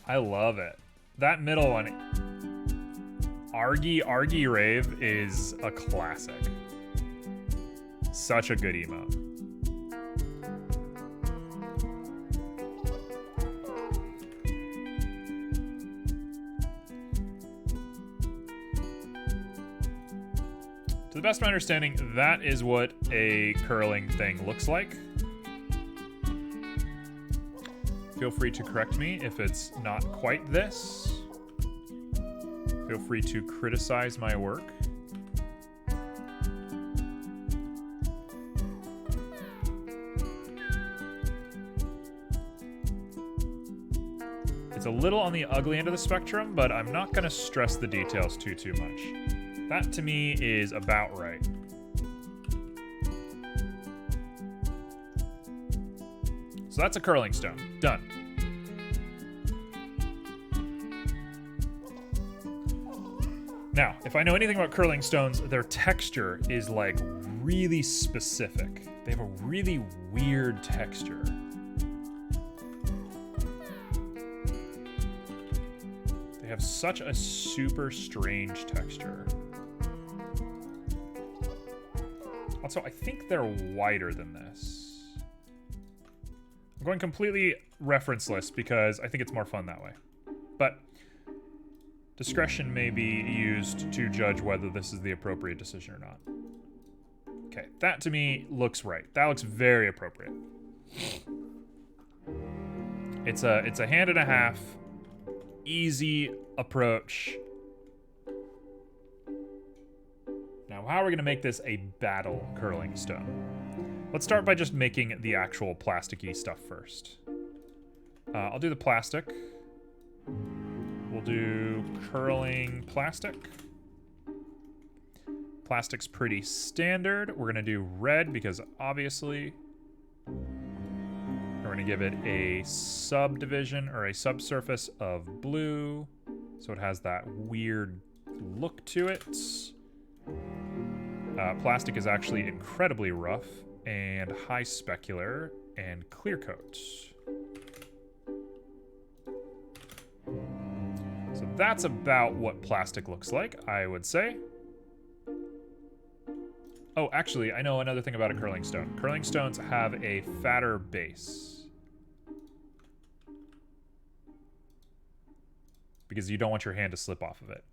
I love it. That middle one, Argy Rave, is a classic. Such a good emote. To the best of my understanding, that is what a curling thing looks like. Feel free to correct me if it's not quite this. Feel free to criticize my work. It's a little on the ugly end of the spectrum, but I'm not going to stress the details too much. That, to me, is about right. So that's a curling stone. Done. Now, if I know anything about curling stones, their texture is like really specific. They have a really weird texture. They have such a super strange texture. Also, I think they're wider than this. I'm going completely referenceless because I think it's more fun that way. But discretion may be used to judge whether this is the appropriate decision or not. Okay, that to me looks right. That looks very appropriate. It's a hand and a half. Easy approach. Now, how are we going to make this a battle curling stone? Let's start by just making the actual plasticky stuff first. I'll do the plastic. We'll do curling plastic. Plastic's pretty standard. We're going to do red because obviously we're going to give it a subdivision or a subsurface of blue. So it has that weird look to it. Plastic is actually incredibly rough and high specular and clear coat. So that's about what plastic looks like, I would say. Oh, actually, I know another thing about a curling stone. Curling stones have a fatter base. Because you don't want your hand to slip off of it.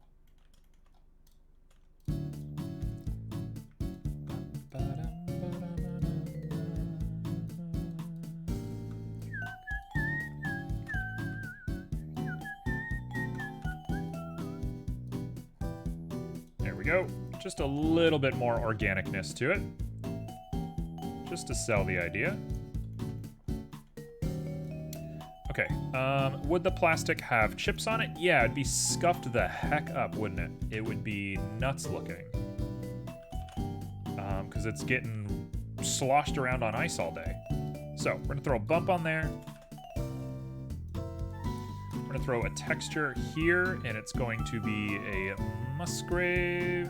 Go. Just a little bit more organicness to it. Just to sell the idea. Okay, would the plastic have chips on it? Yeah, it'd be scuffed the heck up, wouldn't it? It would be nuts looking. Because it's getting sloshed around on ice all day. So, we're gonna throw a bump on there. We're gonna throw a texture here, and it's going to be a Musgrave.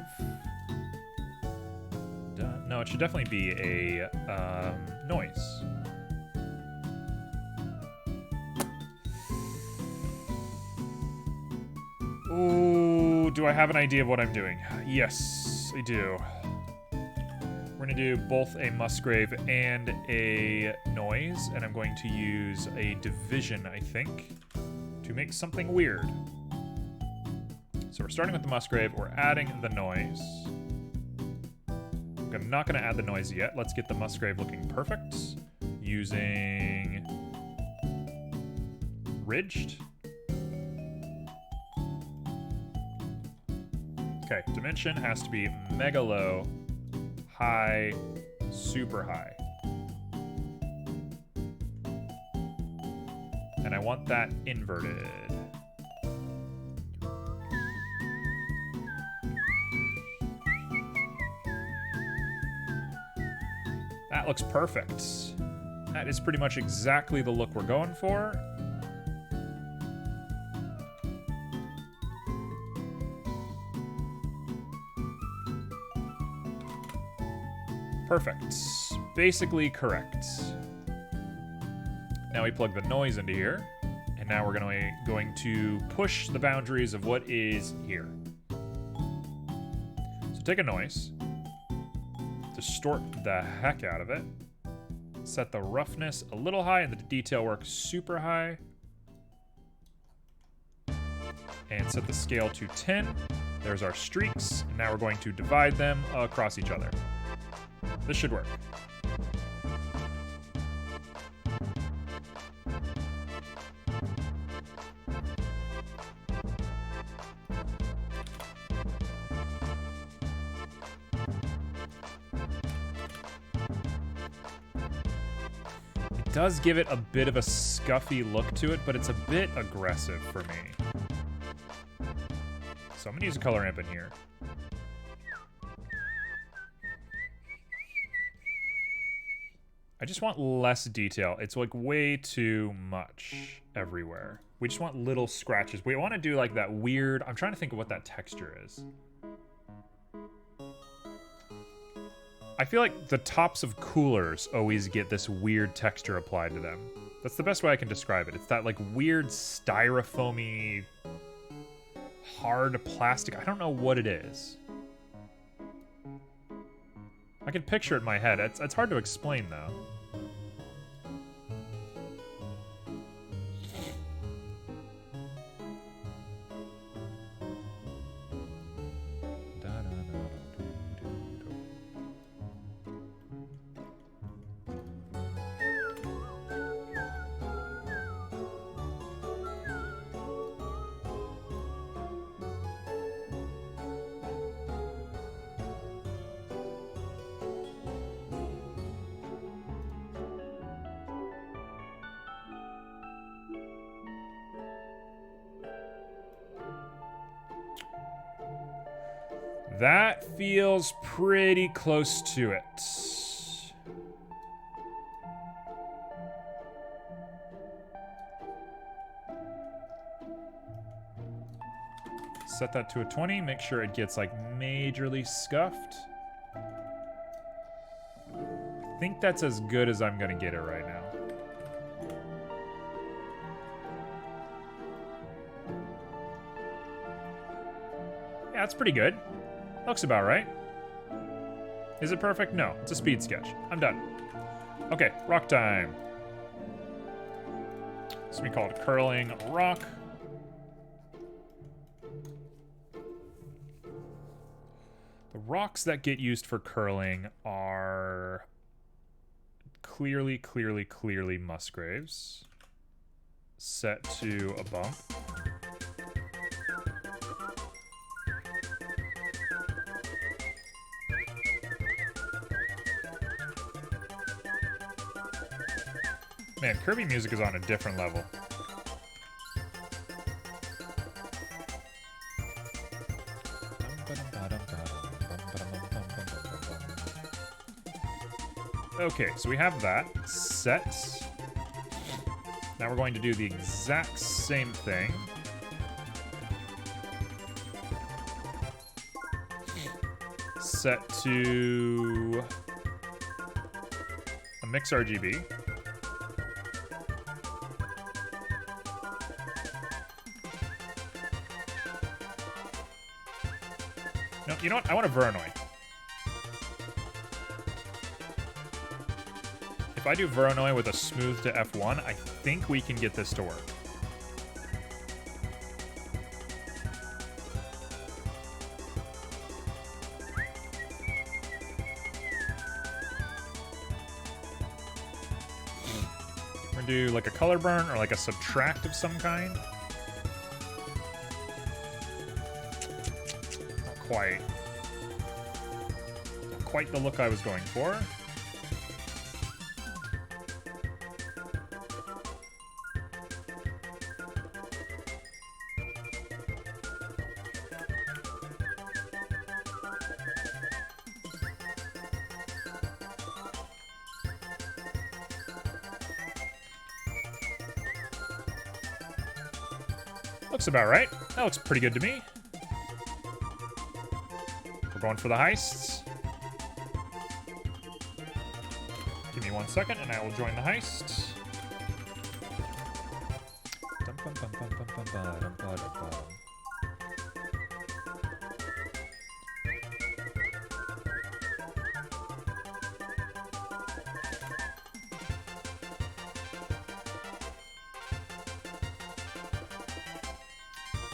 No, it should definitely be a noise. Ooh, do I have an idea of what I'm doing? Yes, I do. We're gonna do both a Musgrave and a noise, and I'm going to use a division, I think, to make something weird. So we're starting with the Musgrave, we're adding the noise. I'm not gonna add the noise yet. Let's get the Musgrave looking perfect. Using ridged. Okay, dimension has to be mega low, high, super high. And I want that inverted. That looks perfect. That is pretty much exactly the look we're going for. Perfect. Basically correct. Now we plug the noise into here, and now we're going to push the boundaries of what is here. So take a noise, distort the heck out of it, set the roughness a little high and the detail work super high, and set the scale to 10. There's our streaks. Now we're going to divide them across each other. This should work. does give it a bit of a scuffy look to it, but it's a bit aggressive for me. So I'm gonna use a color amp in here. I just want less detail. It's like way too much everywhere. We just want little scratches. We want to do like that weird... I'm trying to think of what that texture is. I feel like the tops of coolers always get this weird texture applied to them. That's the best way I can describe it. It's that like weird styrofoamy, hard plastic. I don't know what it is. I can picture it in my head. It's hard to explain, though. That feels pretty close to it. Set that to a 20, make sure it gets like majorly scuffed. I think that's as good as I'm gonna get it right now. Yeah, that's pretty good. Looks about right. Is it perfect? No, it's a speed sketch. I'm done. Okay, rock time. This will be called Curling Rock. The rocks that get used for curling are clearly Musgraves. Set to a bump. Man, Kirby music is on a different level. Okay, so we have that set. Now we're going to do the exact same thing. Set to a mix RGB. No, you know what? I want a Voronoi. If I do Voronoi with a smooth to F1, I think we can get this to work. We're gonna do like a color burn or like a subtract of some kind. Not quite the look I was going for. Looks about right. That looks pretty good to me. We're going for the heists. Give me 1 second and I will join the heist.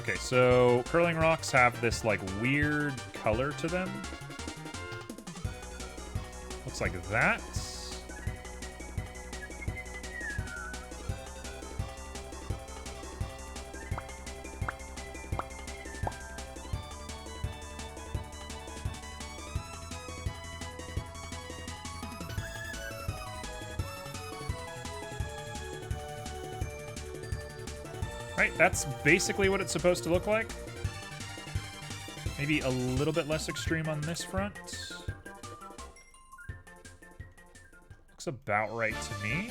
Okay, so curling rocks have this like weird color to them. Looks like that. Right, that's basically what it's supposed to look like. Maybe a little bit less extreme on this front. Looks about right to me.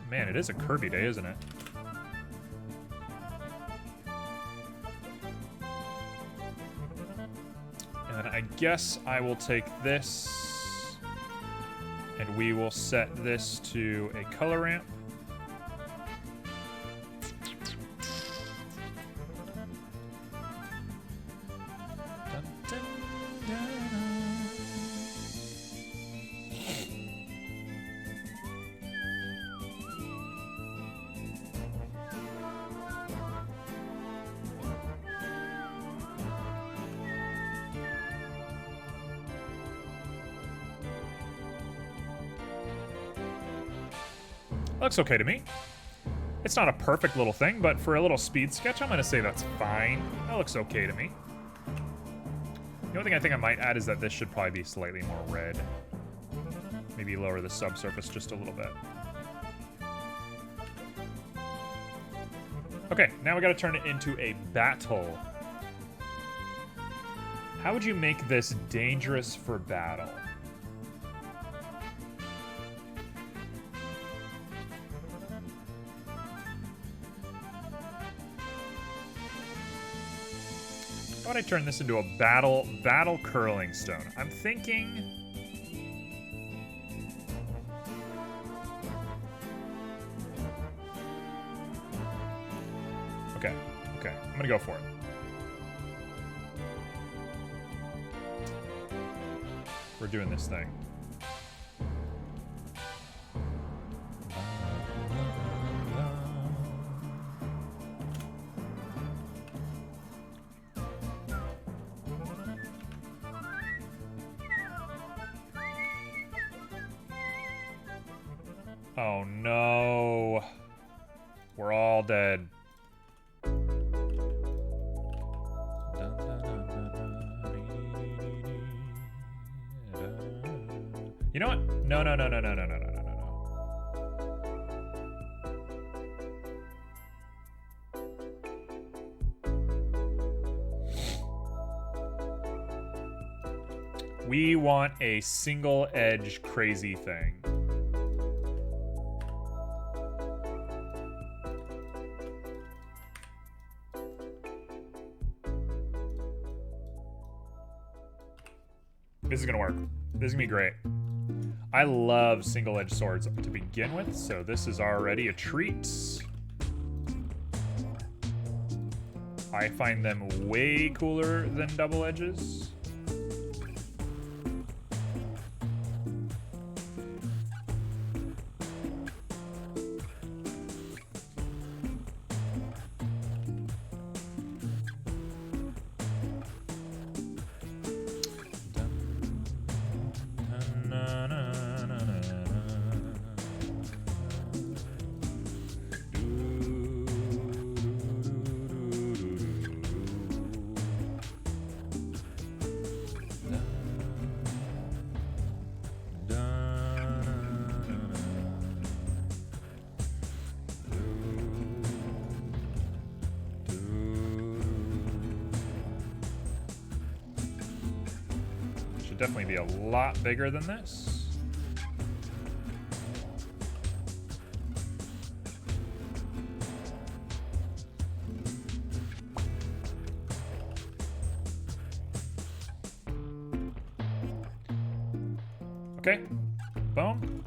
Man, it is a Kirby day, isn't it? And then I guess I will take this and we will set this to a color ramp. Looks okay to me. It's not a perfect little thing, but for a little speed sketch, I'm going to say that's fine. That looks okay to me. The only thing I think I might add is that this should probably be slightly more red. Maybe lower the subsurface just a little bit. Okay, now we got to turn it into a battle. How would you make this dangerous for battle? How would I turn this into a battle curling stone? I'm thinking... Okay, I'm gonna go for it. We're doing this thing. Oh no. We're all dead. You know what? No. We want a single edge crazy thing. This is gonna work. This is gonna be great. I love single-edged swords to begin with, so this is already a treat. I find them way cooler than double edges. Definitely be a lot bigger than this. Okay, boom.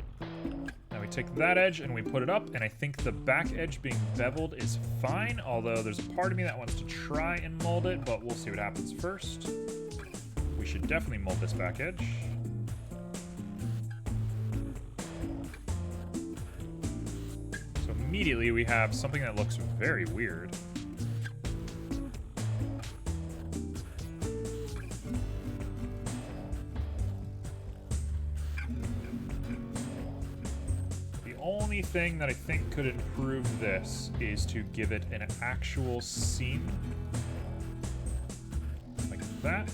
Now we take that edge and we put it up, and I think the back edge being beveled is fine, although there's a part of me that wants to try and mold it, but we'll see what happens first. We should definitely mold this back edge. So immediately we have something that looks very weird. The only thing that I think could improve this is to give it an actual seam. Like that.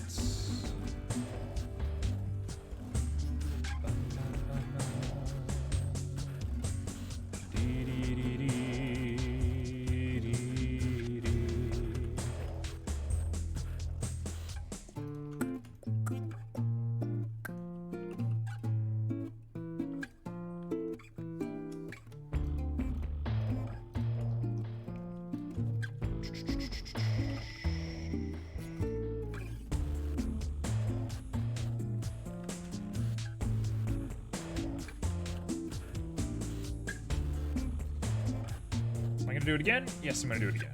gonna do it again? Yes, I'm gonna do it again.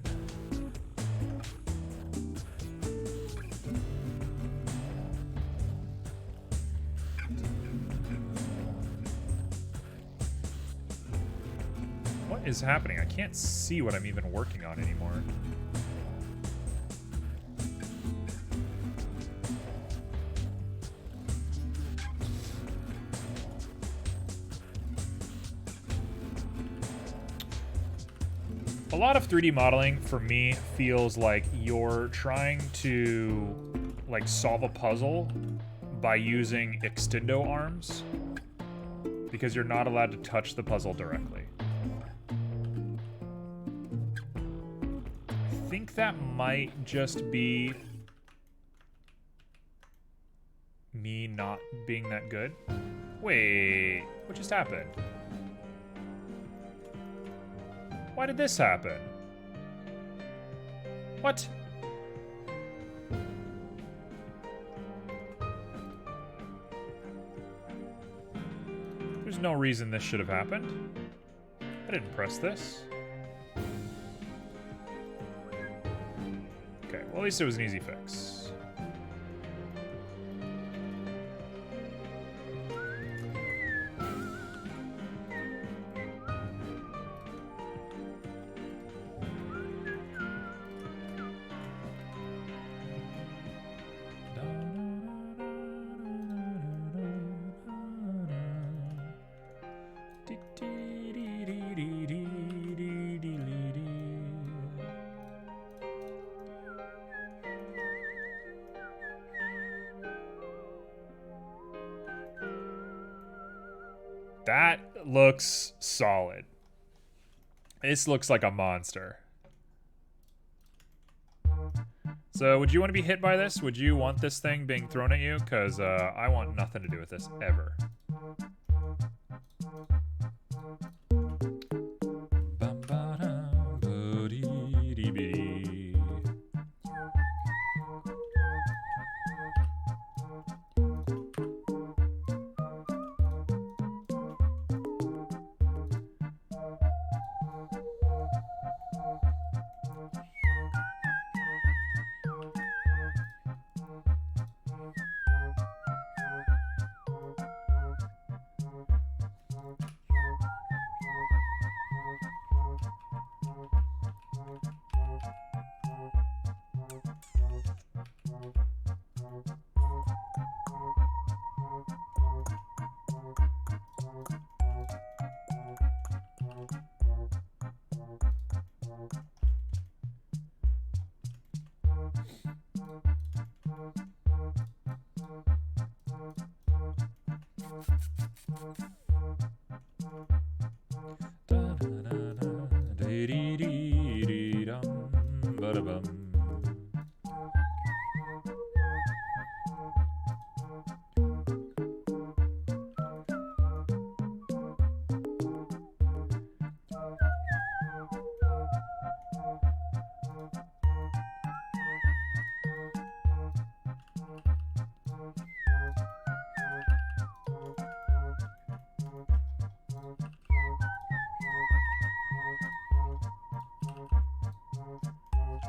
What is happening? I can't see what I'm even working on anymore. A lot of 3D modeling for me feels like you're trying to like solve a puzzle by using extendo arms because you're not allowed to touch the puzzle directly. I think that might just be me not being that good. Wait, what just happened? Why did this happen? What? There's no reason this should have happened. I didn't press this. Okay, well at least it was an easy fix. That looks solid. This looks like a monster. So, would you want to be hit by this? Would you want this thing being thrown at you? Because I want nothing to do with this, ever.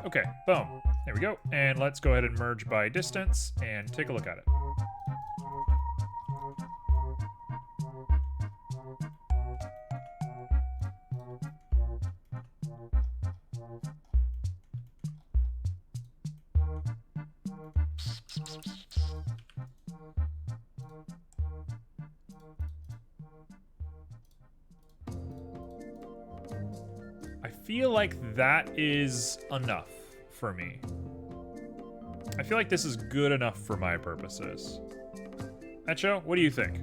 Okay, boom. There we go. And let's go ahead and merge by distance and take a look at it. I feel like that is enough for me. I feel like this is good enough for my purposes. Echo, what do you think?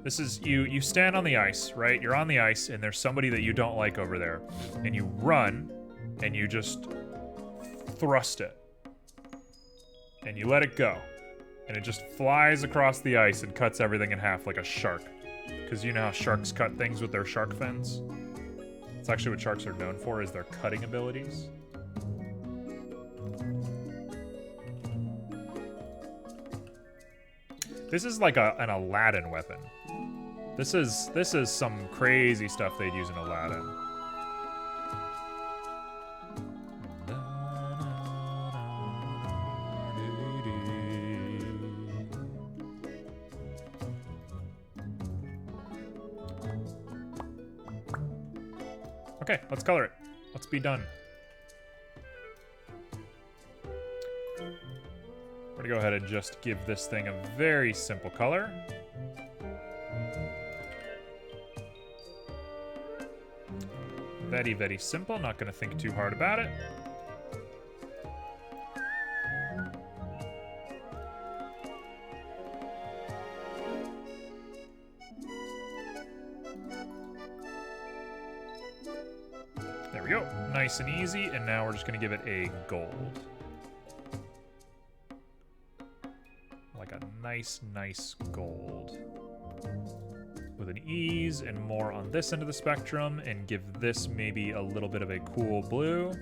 This is, you stand on the ice, right? You're on the ice and there's somebody that you don't like over there. And you run and you just thrust it. And you let it go. And it just flies across the ice and cuts everything in half like a shark. Because you know how sharks cut things with their shark fins? It's actually what sharks are known for, is their cutting abilities. This is like an Aladdin weapon. This is some crazy stuff they'd use in Aladdin. Okay, let's color it. Let's be done. We're gonna go ahead and just give this thing a very simple color. Very, very simple. Not gonna think too hard about it. There we go. Nice and easy. And now we're just gonna give it a gold. Like a nice, nice gold. With an ease and more on this end of the spectrum, and give this maybe a little bit of a cool blue.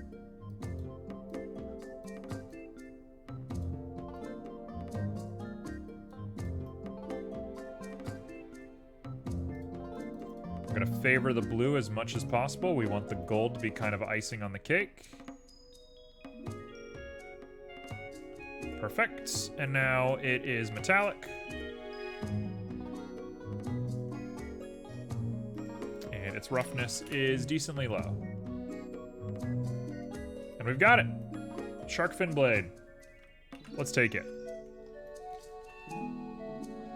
We're gonna favor the blue as much as possible. We want the gold to be kind of icing on the cake. Perfect. And now it is metallic. And its roughness is decently low. And we've got it. Shark fin blade. Let's take it.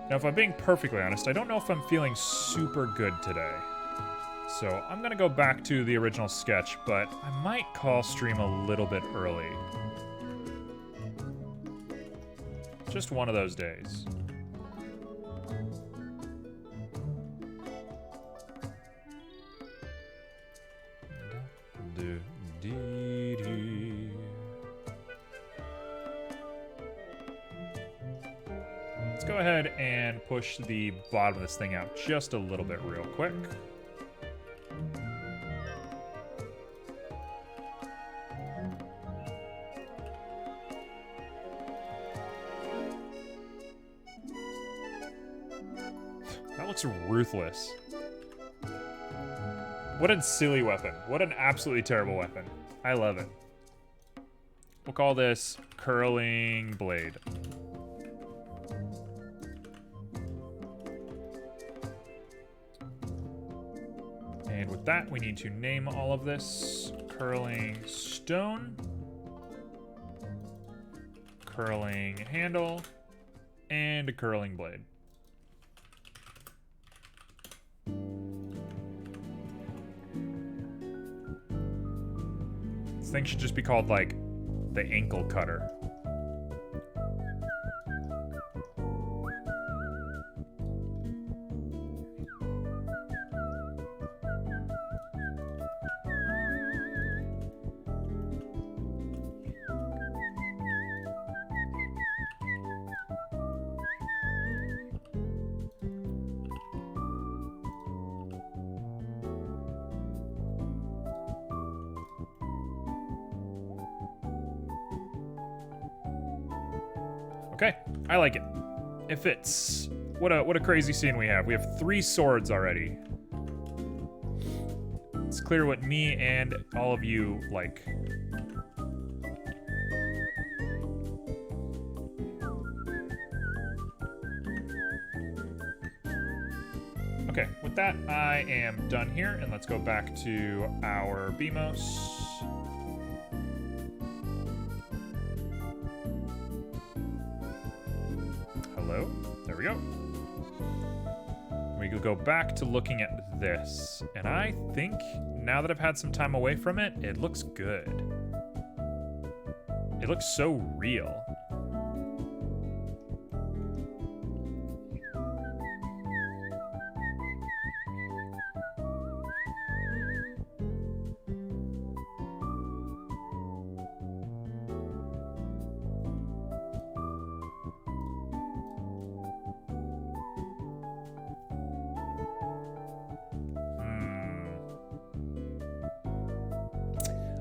Now, if I'm being perfectly honest, I don't know if I'm feeling super good today. So I'm gonna go back to the original sketch, but I might call stream a little bit early. Just one of those days. Let's go ahead and push the bottom of this thing out just a little bit real quick. That looks ruthless. What a silly weapon. What an absolutely terrible weapon. I love it. We'll call this Curling Blade. And with that, we need to name all of this Curling Stone, Curling Handle, and a Curling Blade. This thing should just be called, like, the Ankle Cutter. Okay, I like it. It fits. What a crazy scene we have. We have 3 swords already. It's clear what me and all of you like. Okay, with that, I am done here, and let's go back to our BMOS. Hello? There we go. We could go back to looking at this, and I think now that I've had some time away from it, it looks good. It looks so real.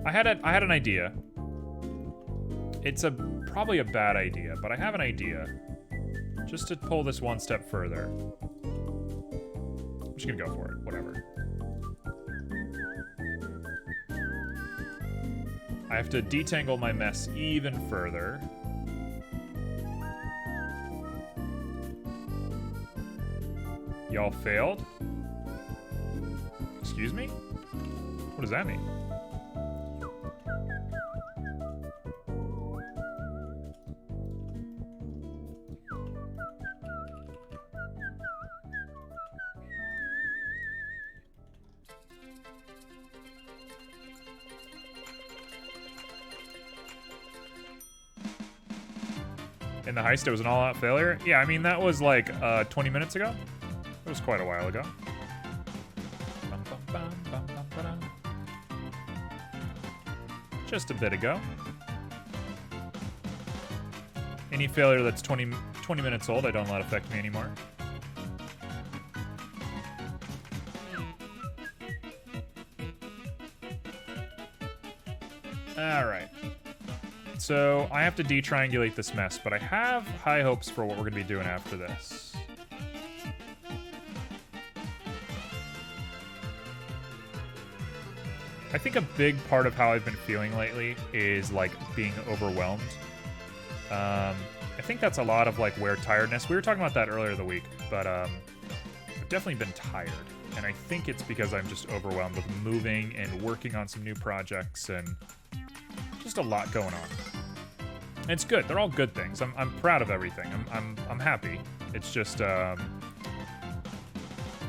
I had an idea. It's probably a bad idea, but I have an idea. Just to pull this one step further. I'm just gonna go for it, whatever. I have to detangle my mess even further. Y'all failed? Excuse me? What does that mean? In the heist, it was an all-out failure? Yeah, I mean, that was like 20 minutes ago. It was quite a while ago. Just a bit ago. Any failure that's 20 minutes old, I don't let affect me anymore. Alright. So, I have to detriangulate this mess, but I have high hopes for what we're going to be doing after this. I think a big part of how I've been feeling lately is, like, being overwhelmed. I think that's a lot of, like, where tiredness... We were talking about that earlier in the week, but I've definitely been tired. And I think it's because I'm just overwhelmed with moving and working on some new projects and just a lot going on. And it's good. They're all good things. I'm proud of everything. I'm happy. It's just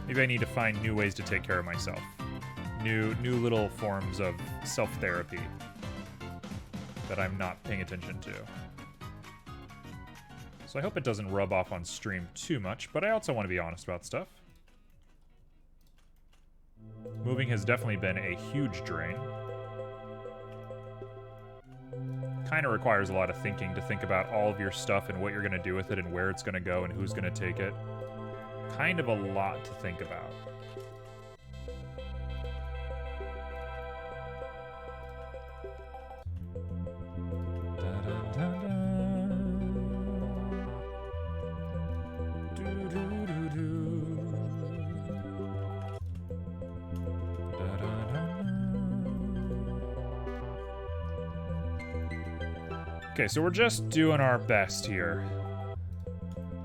maybe I need to find new ways to take care of myself. New little forms of self-therapy that I'm not paying attention to. So I hope it doesn't rub off on stream too much, but I also want to be honest about stuff. Moving has definitely been a huge drain. Kind of requires a lot of thinking to think about all of your stuff and what you're going to do with it and where it's going to go and who's going to take it. Kind of a lot to think about. Okay, so we're just doing our best here.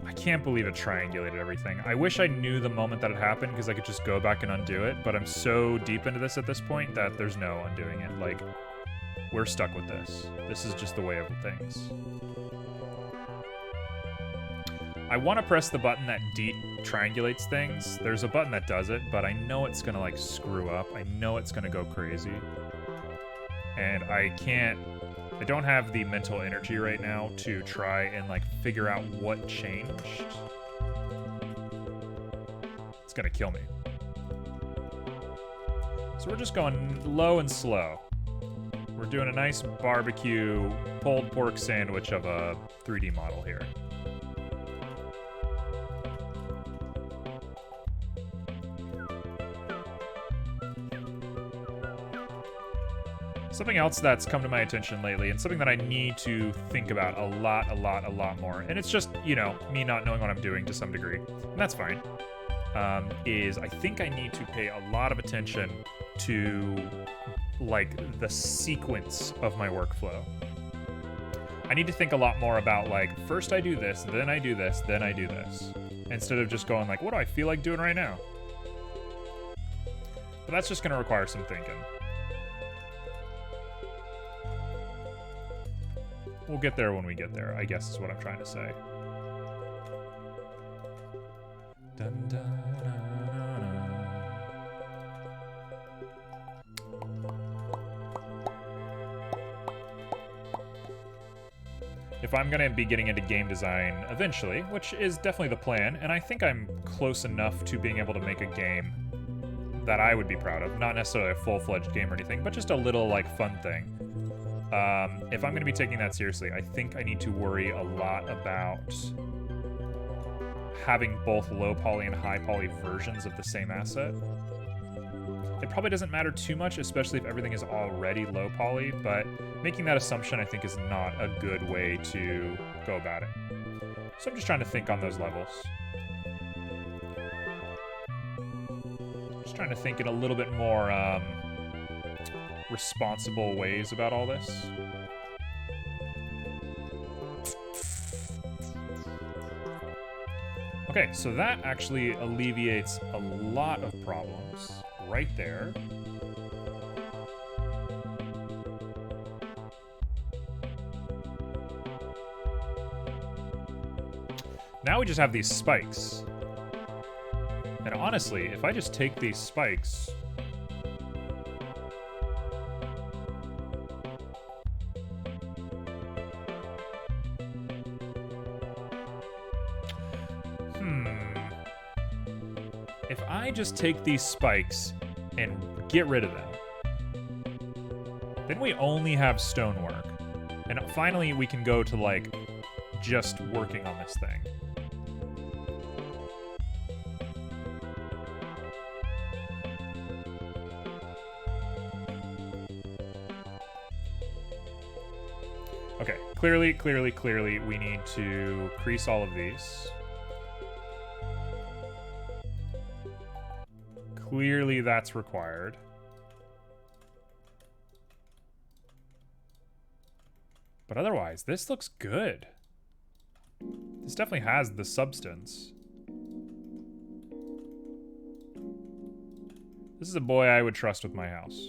I can't believe it triangulated everything. I wish I knew the moment that it happened because I could just go back and undo it, but I'm so deep into this at this point that there's no undoing it. Like, we're stuck with this. This is just the way of things. I want to press the button that triangulates things. There's a button that does it, but I know it's gonna, like, screw up. I know it's gonna go crazy. And I don't have the mental energy right now to try and, like, figure out what changed. It's gonna kill me. So we're just going low and slow. We're doing a nice barbecue pulled pork sandwich of a 3D model here. Something else that's come to my attention lately, and something that I need to think about a lot more, and it's just, you know, me not knowing what I'm doing to some degree, and that's fine, is I think I need to pay a lot of attention to, like, the sequence of my workflow. I need to think a lot more about, like, first I do this, then I do this, then I do this, instead of just going, like, what do I feel like doing right now? But that's just going to require some thinking. We'll get there when we get there, I guess is what I'm trying to say. Dun, dun, dun, if I'm going to be getting into game design eventually, which is definitely the plan, and I think I'm close enough to being able to make a game that I would be proud of. Not necessarily a full-fledged game or anything, but just a little, like, fun thing. If I'm going to be taking that seriously, I think I need to worry a lot about having both low poly and high poly versions of the same asset. It probably doesn't matter too much, especially if everything is already low poly, but making that assumption I think is not a good way to go about it. So I'm just trying to think on those levels. Just trying to think in a little bit more, responsible ways about all this. Okay, so that actually alleviates a lot of problems right there. Now we just have these spikes. And honestly, if I just take these spikes... If I just take these spikes and get rid of them, then we only have stonework. And finally we can go to, like, just working on this thing. Okay, clearly, we need to crease all of these. Clearly that's required. But otherwise, this looks good. This definitely has the substance. This is a boy I would trust with my house.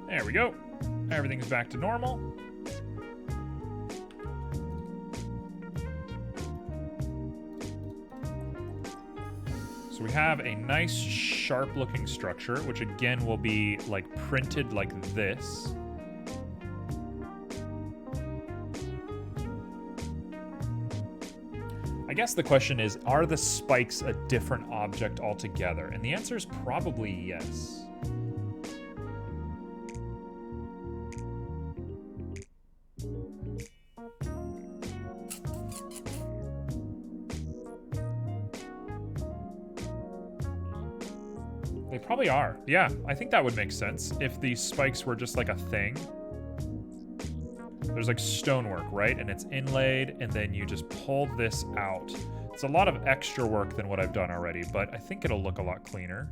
There we go. Everything's back to normal. So we have a nice sharp looking structure, which again will be like printed like this. I guess the question is, are the spikes a different object altogether? And the answer is probably yes. They probably are. Yeah, I think that would make sense if these spikes were just like a thing. There's like stonework, right? And it's inlaid, and then you just pull this out. It's a lot of extra work than what I've done already, but I think it'll look a lot cleaner.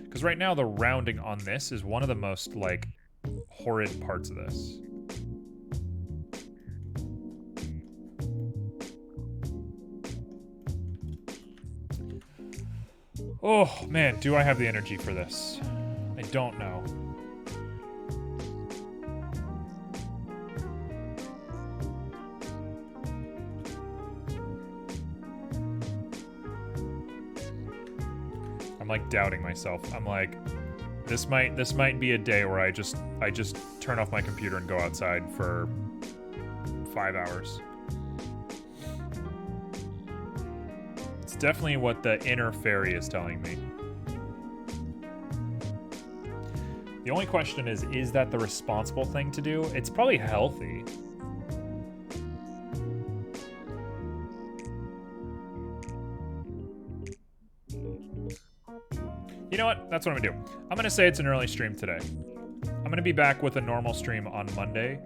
Because right now the rounding on this is one of the most like horrid parts of this. Oh man, do I have the energy for this? I don't know. I'm like doubting myself. I'm like, this might be a day where I just turn off my computer and go outside for 5 hours. It's definitely what the inner fairy is telling me. The only question is that the responsible thing to do? It's probably healthy. You know what? That's what I'm gonna do. I'm gonna say it's an early stream today. I'm gonna be back with a normal stream on Monday.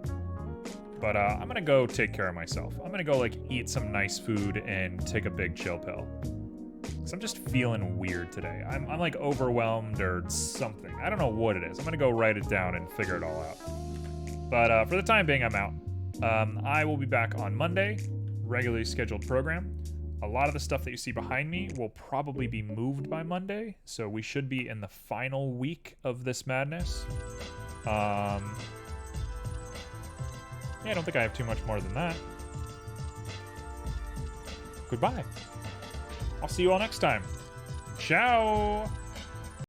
But I'm gonna go take care of myself. I'm gonna go like eat some nice food and take a big chill pill. Cause I'm just feeling weird today. I'm like overwhelmed or something. I don't know what it is. I'm gonna go write it down and figure it all out. But for the time being, I'm out. I will be back on Monday, regularly scheduled program. A lot of the stuff that you see behind me will probably be moved by Monday, so we should be in the final week of this madness. Yeah, I don't think I have too much more than that. Goodbye. I'll see you all next time. Ciao!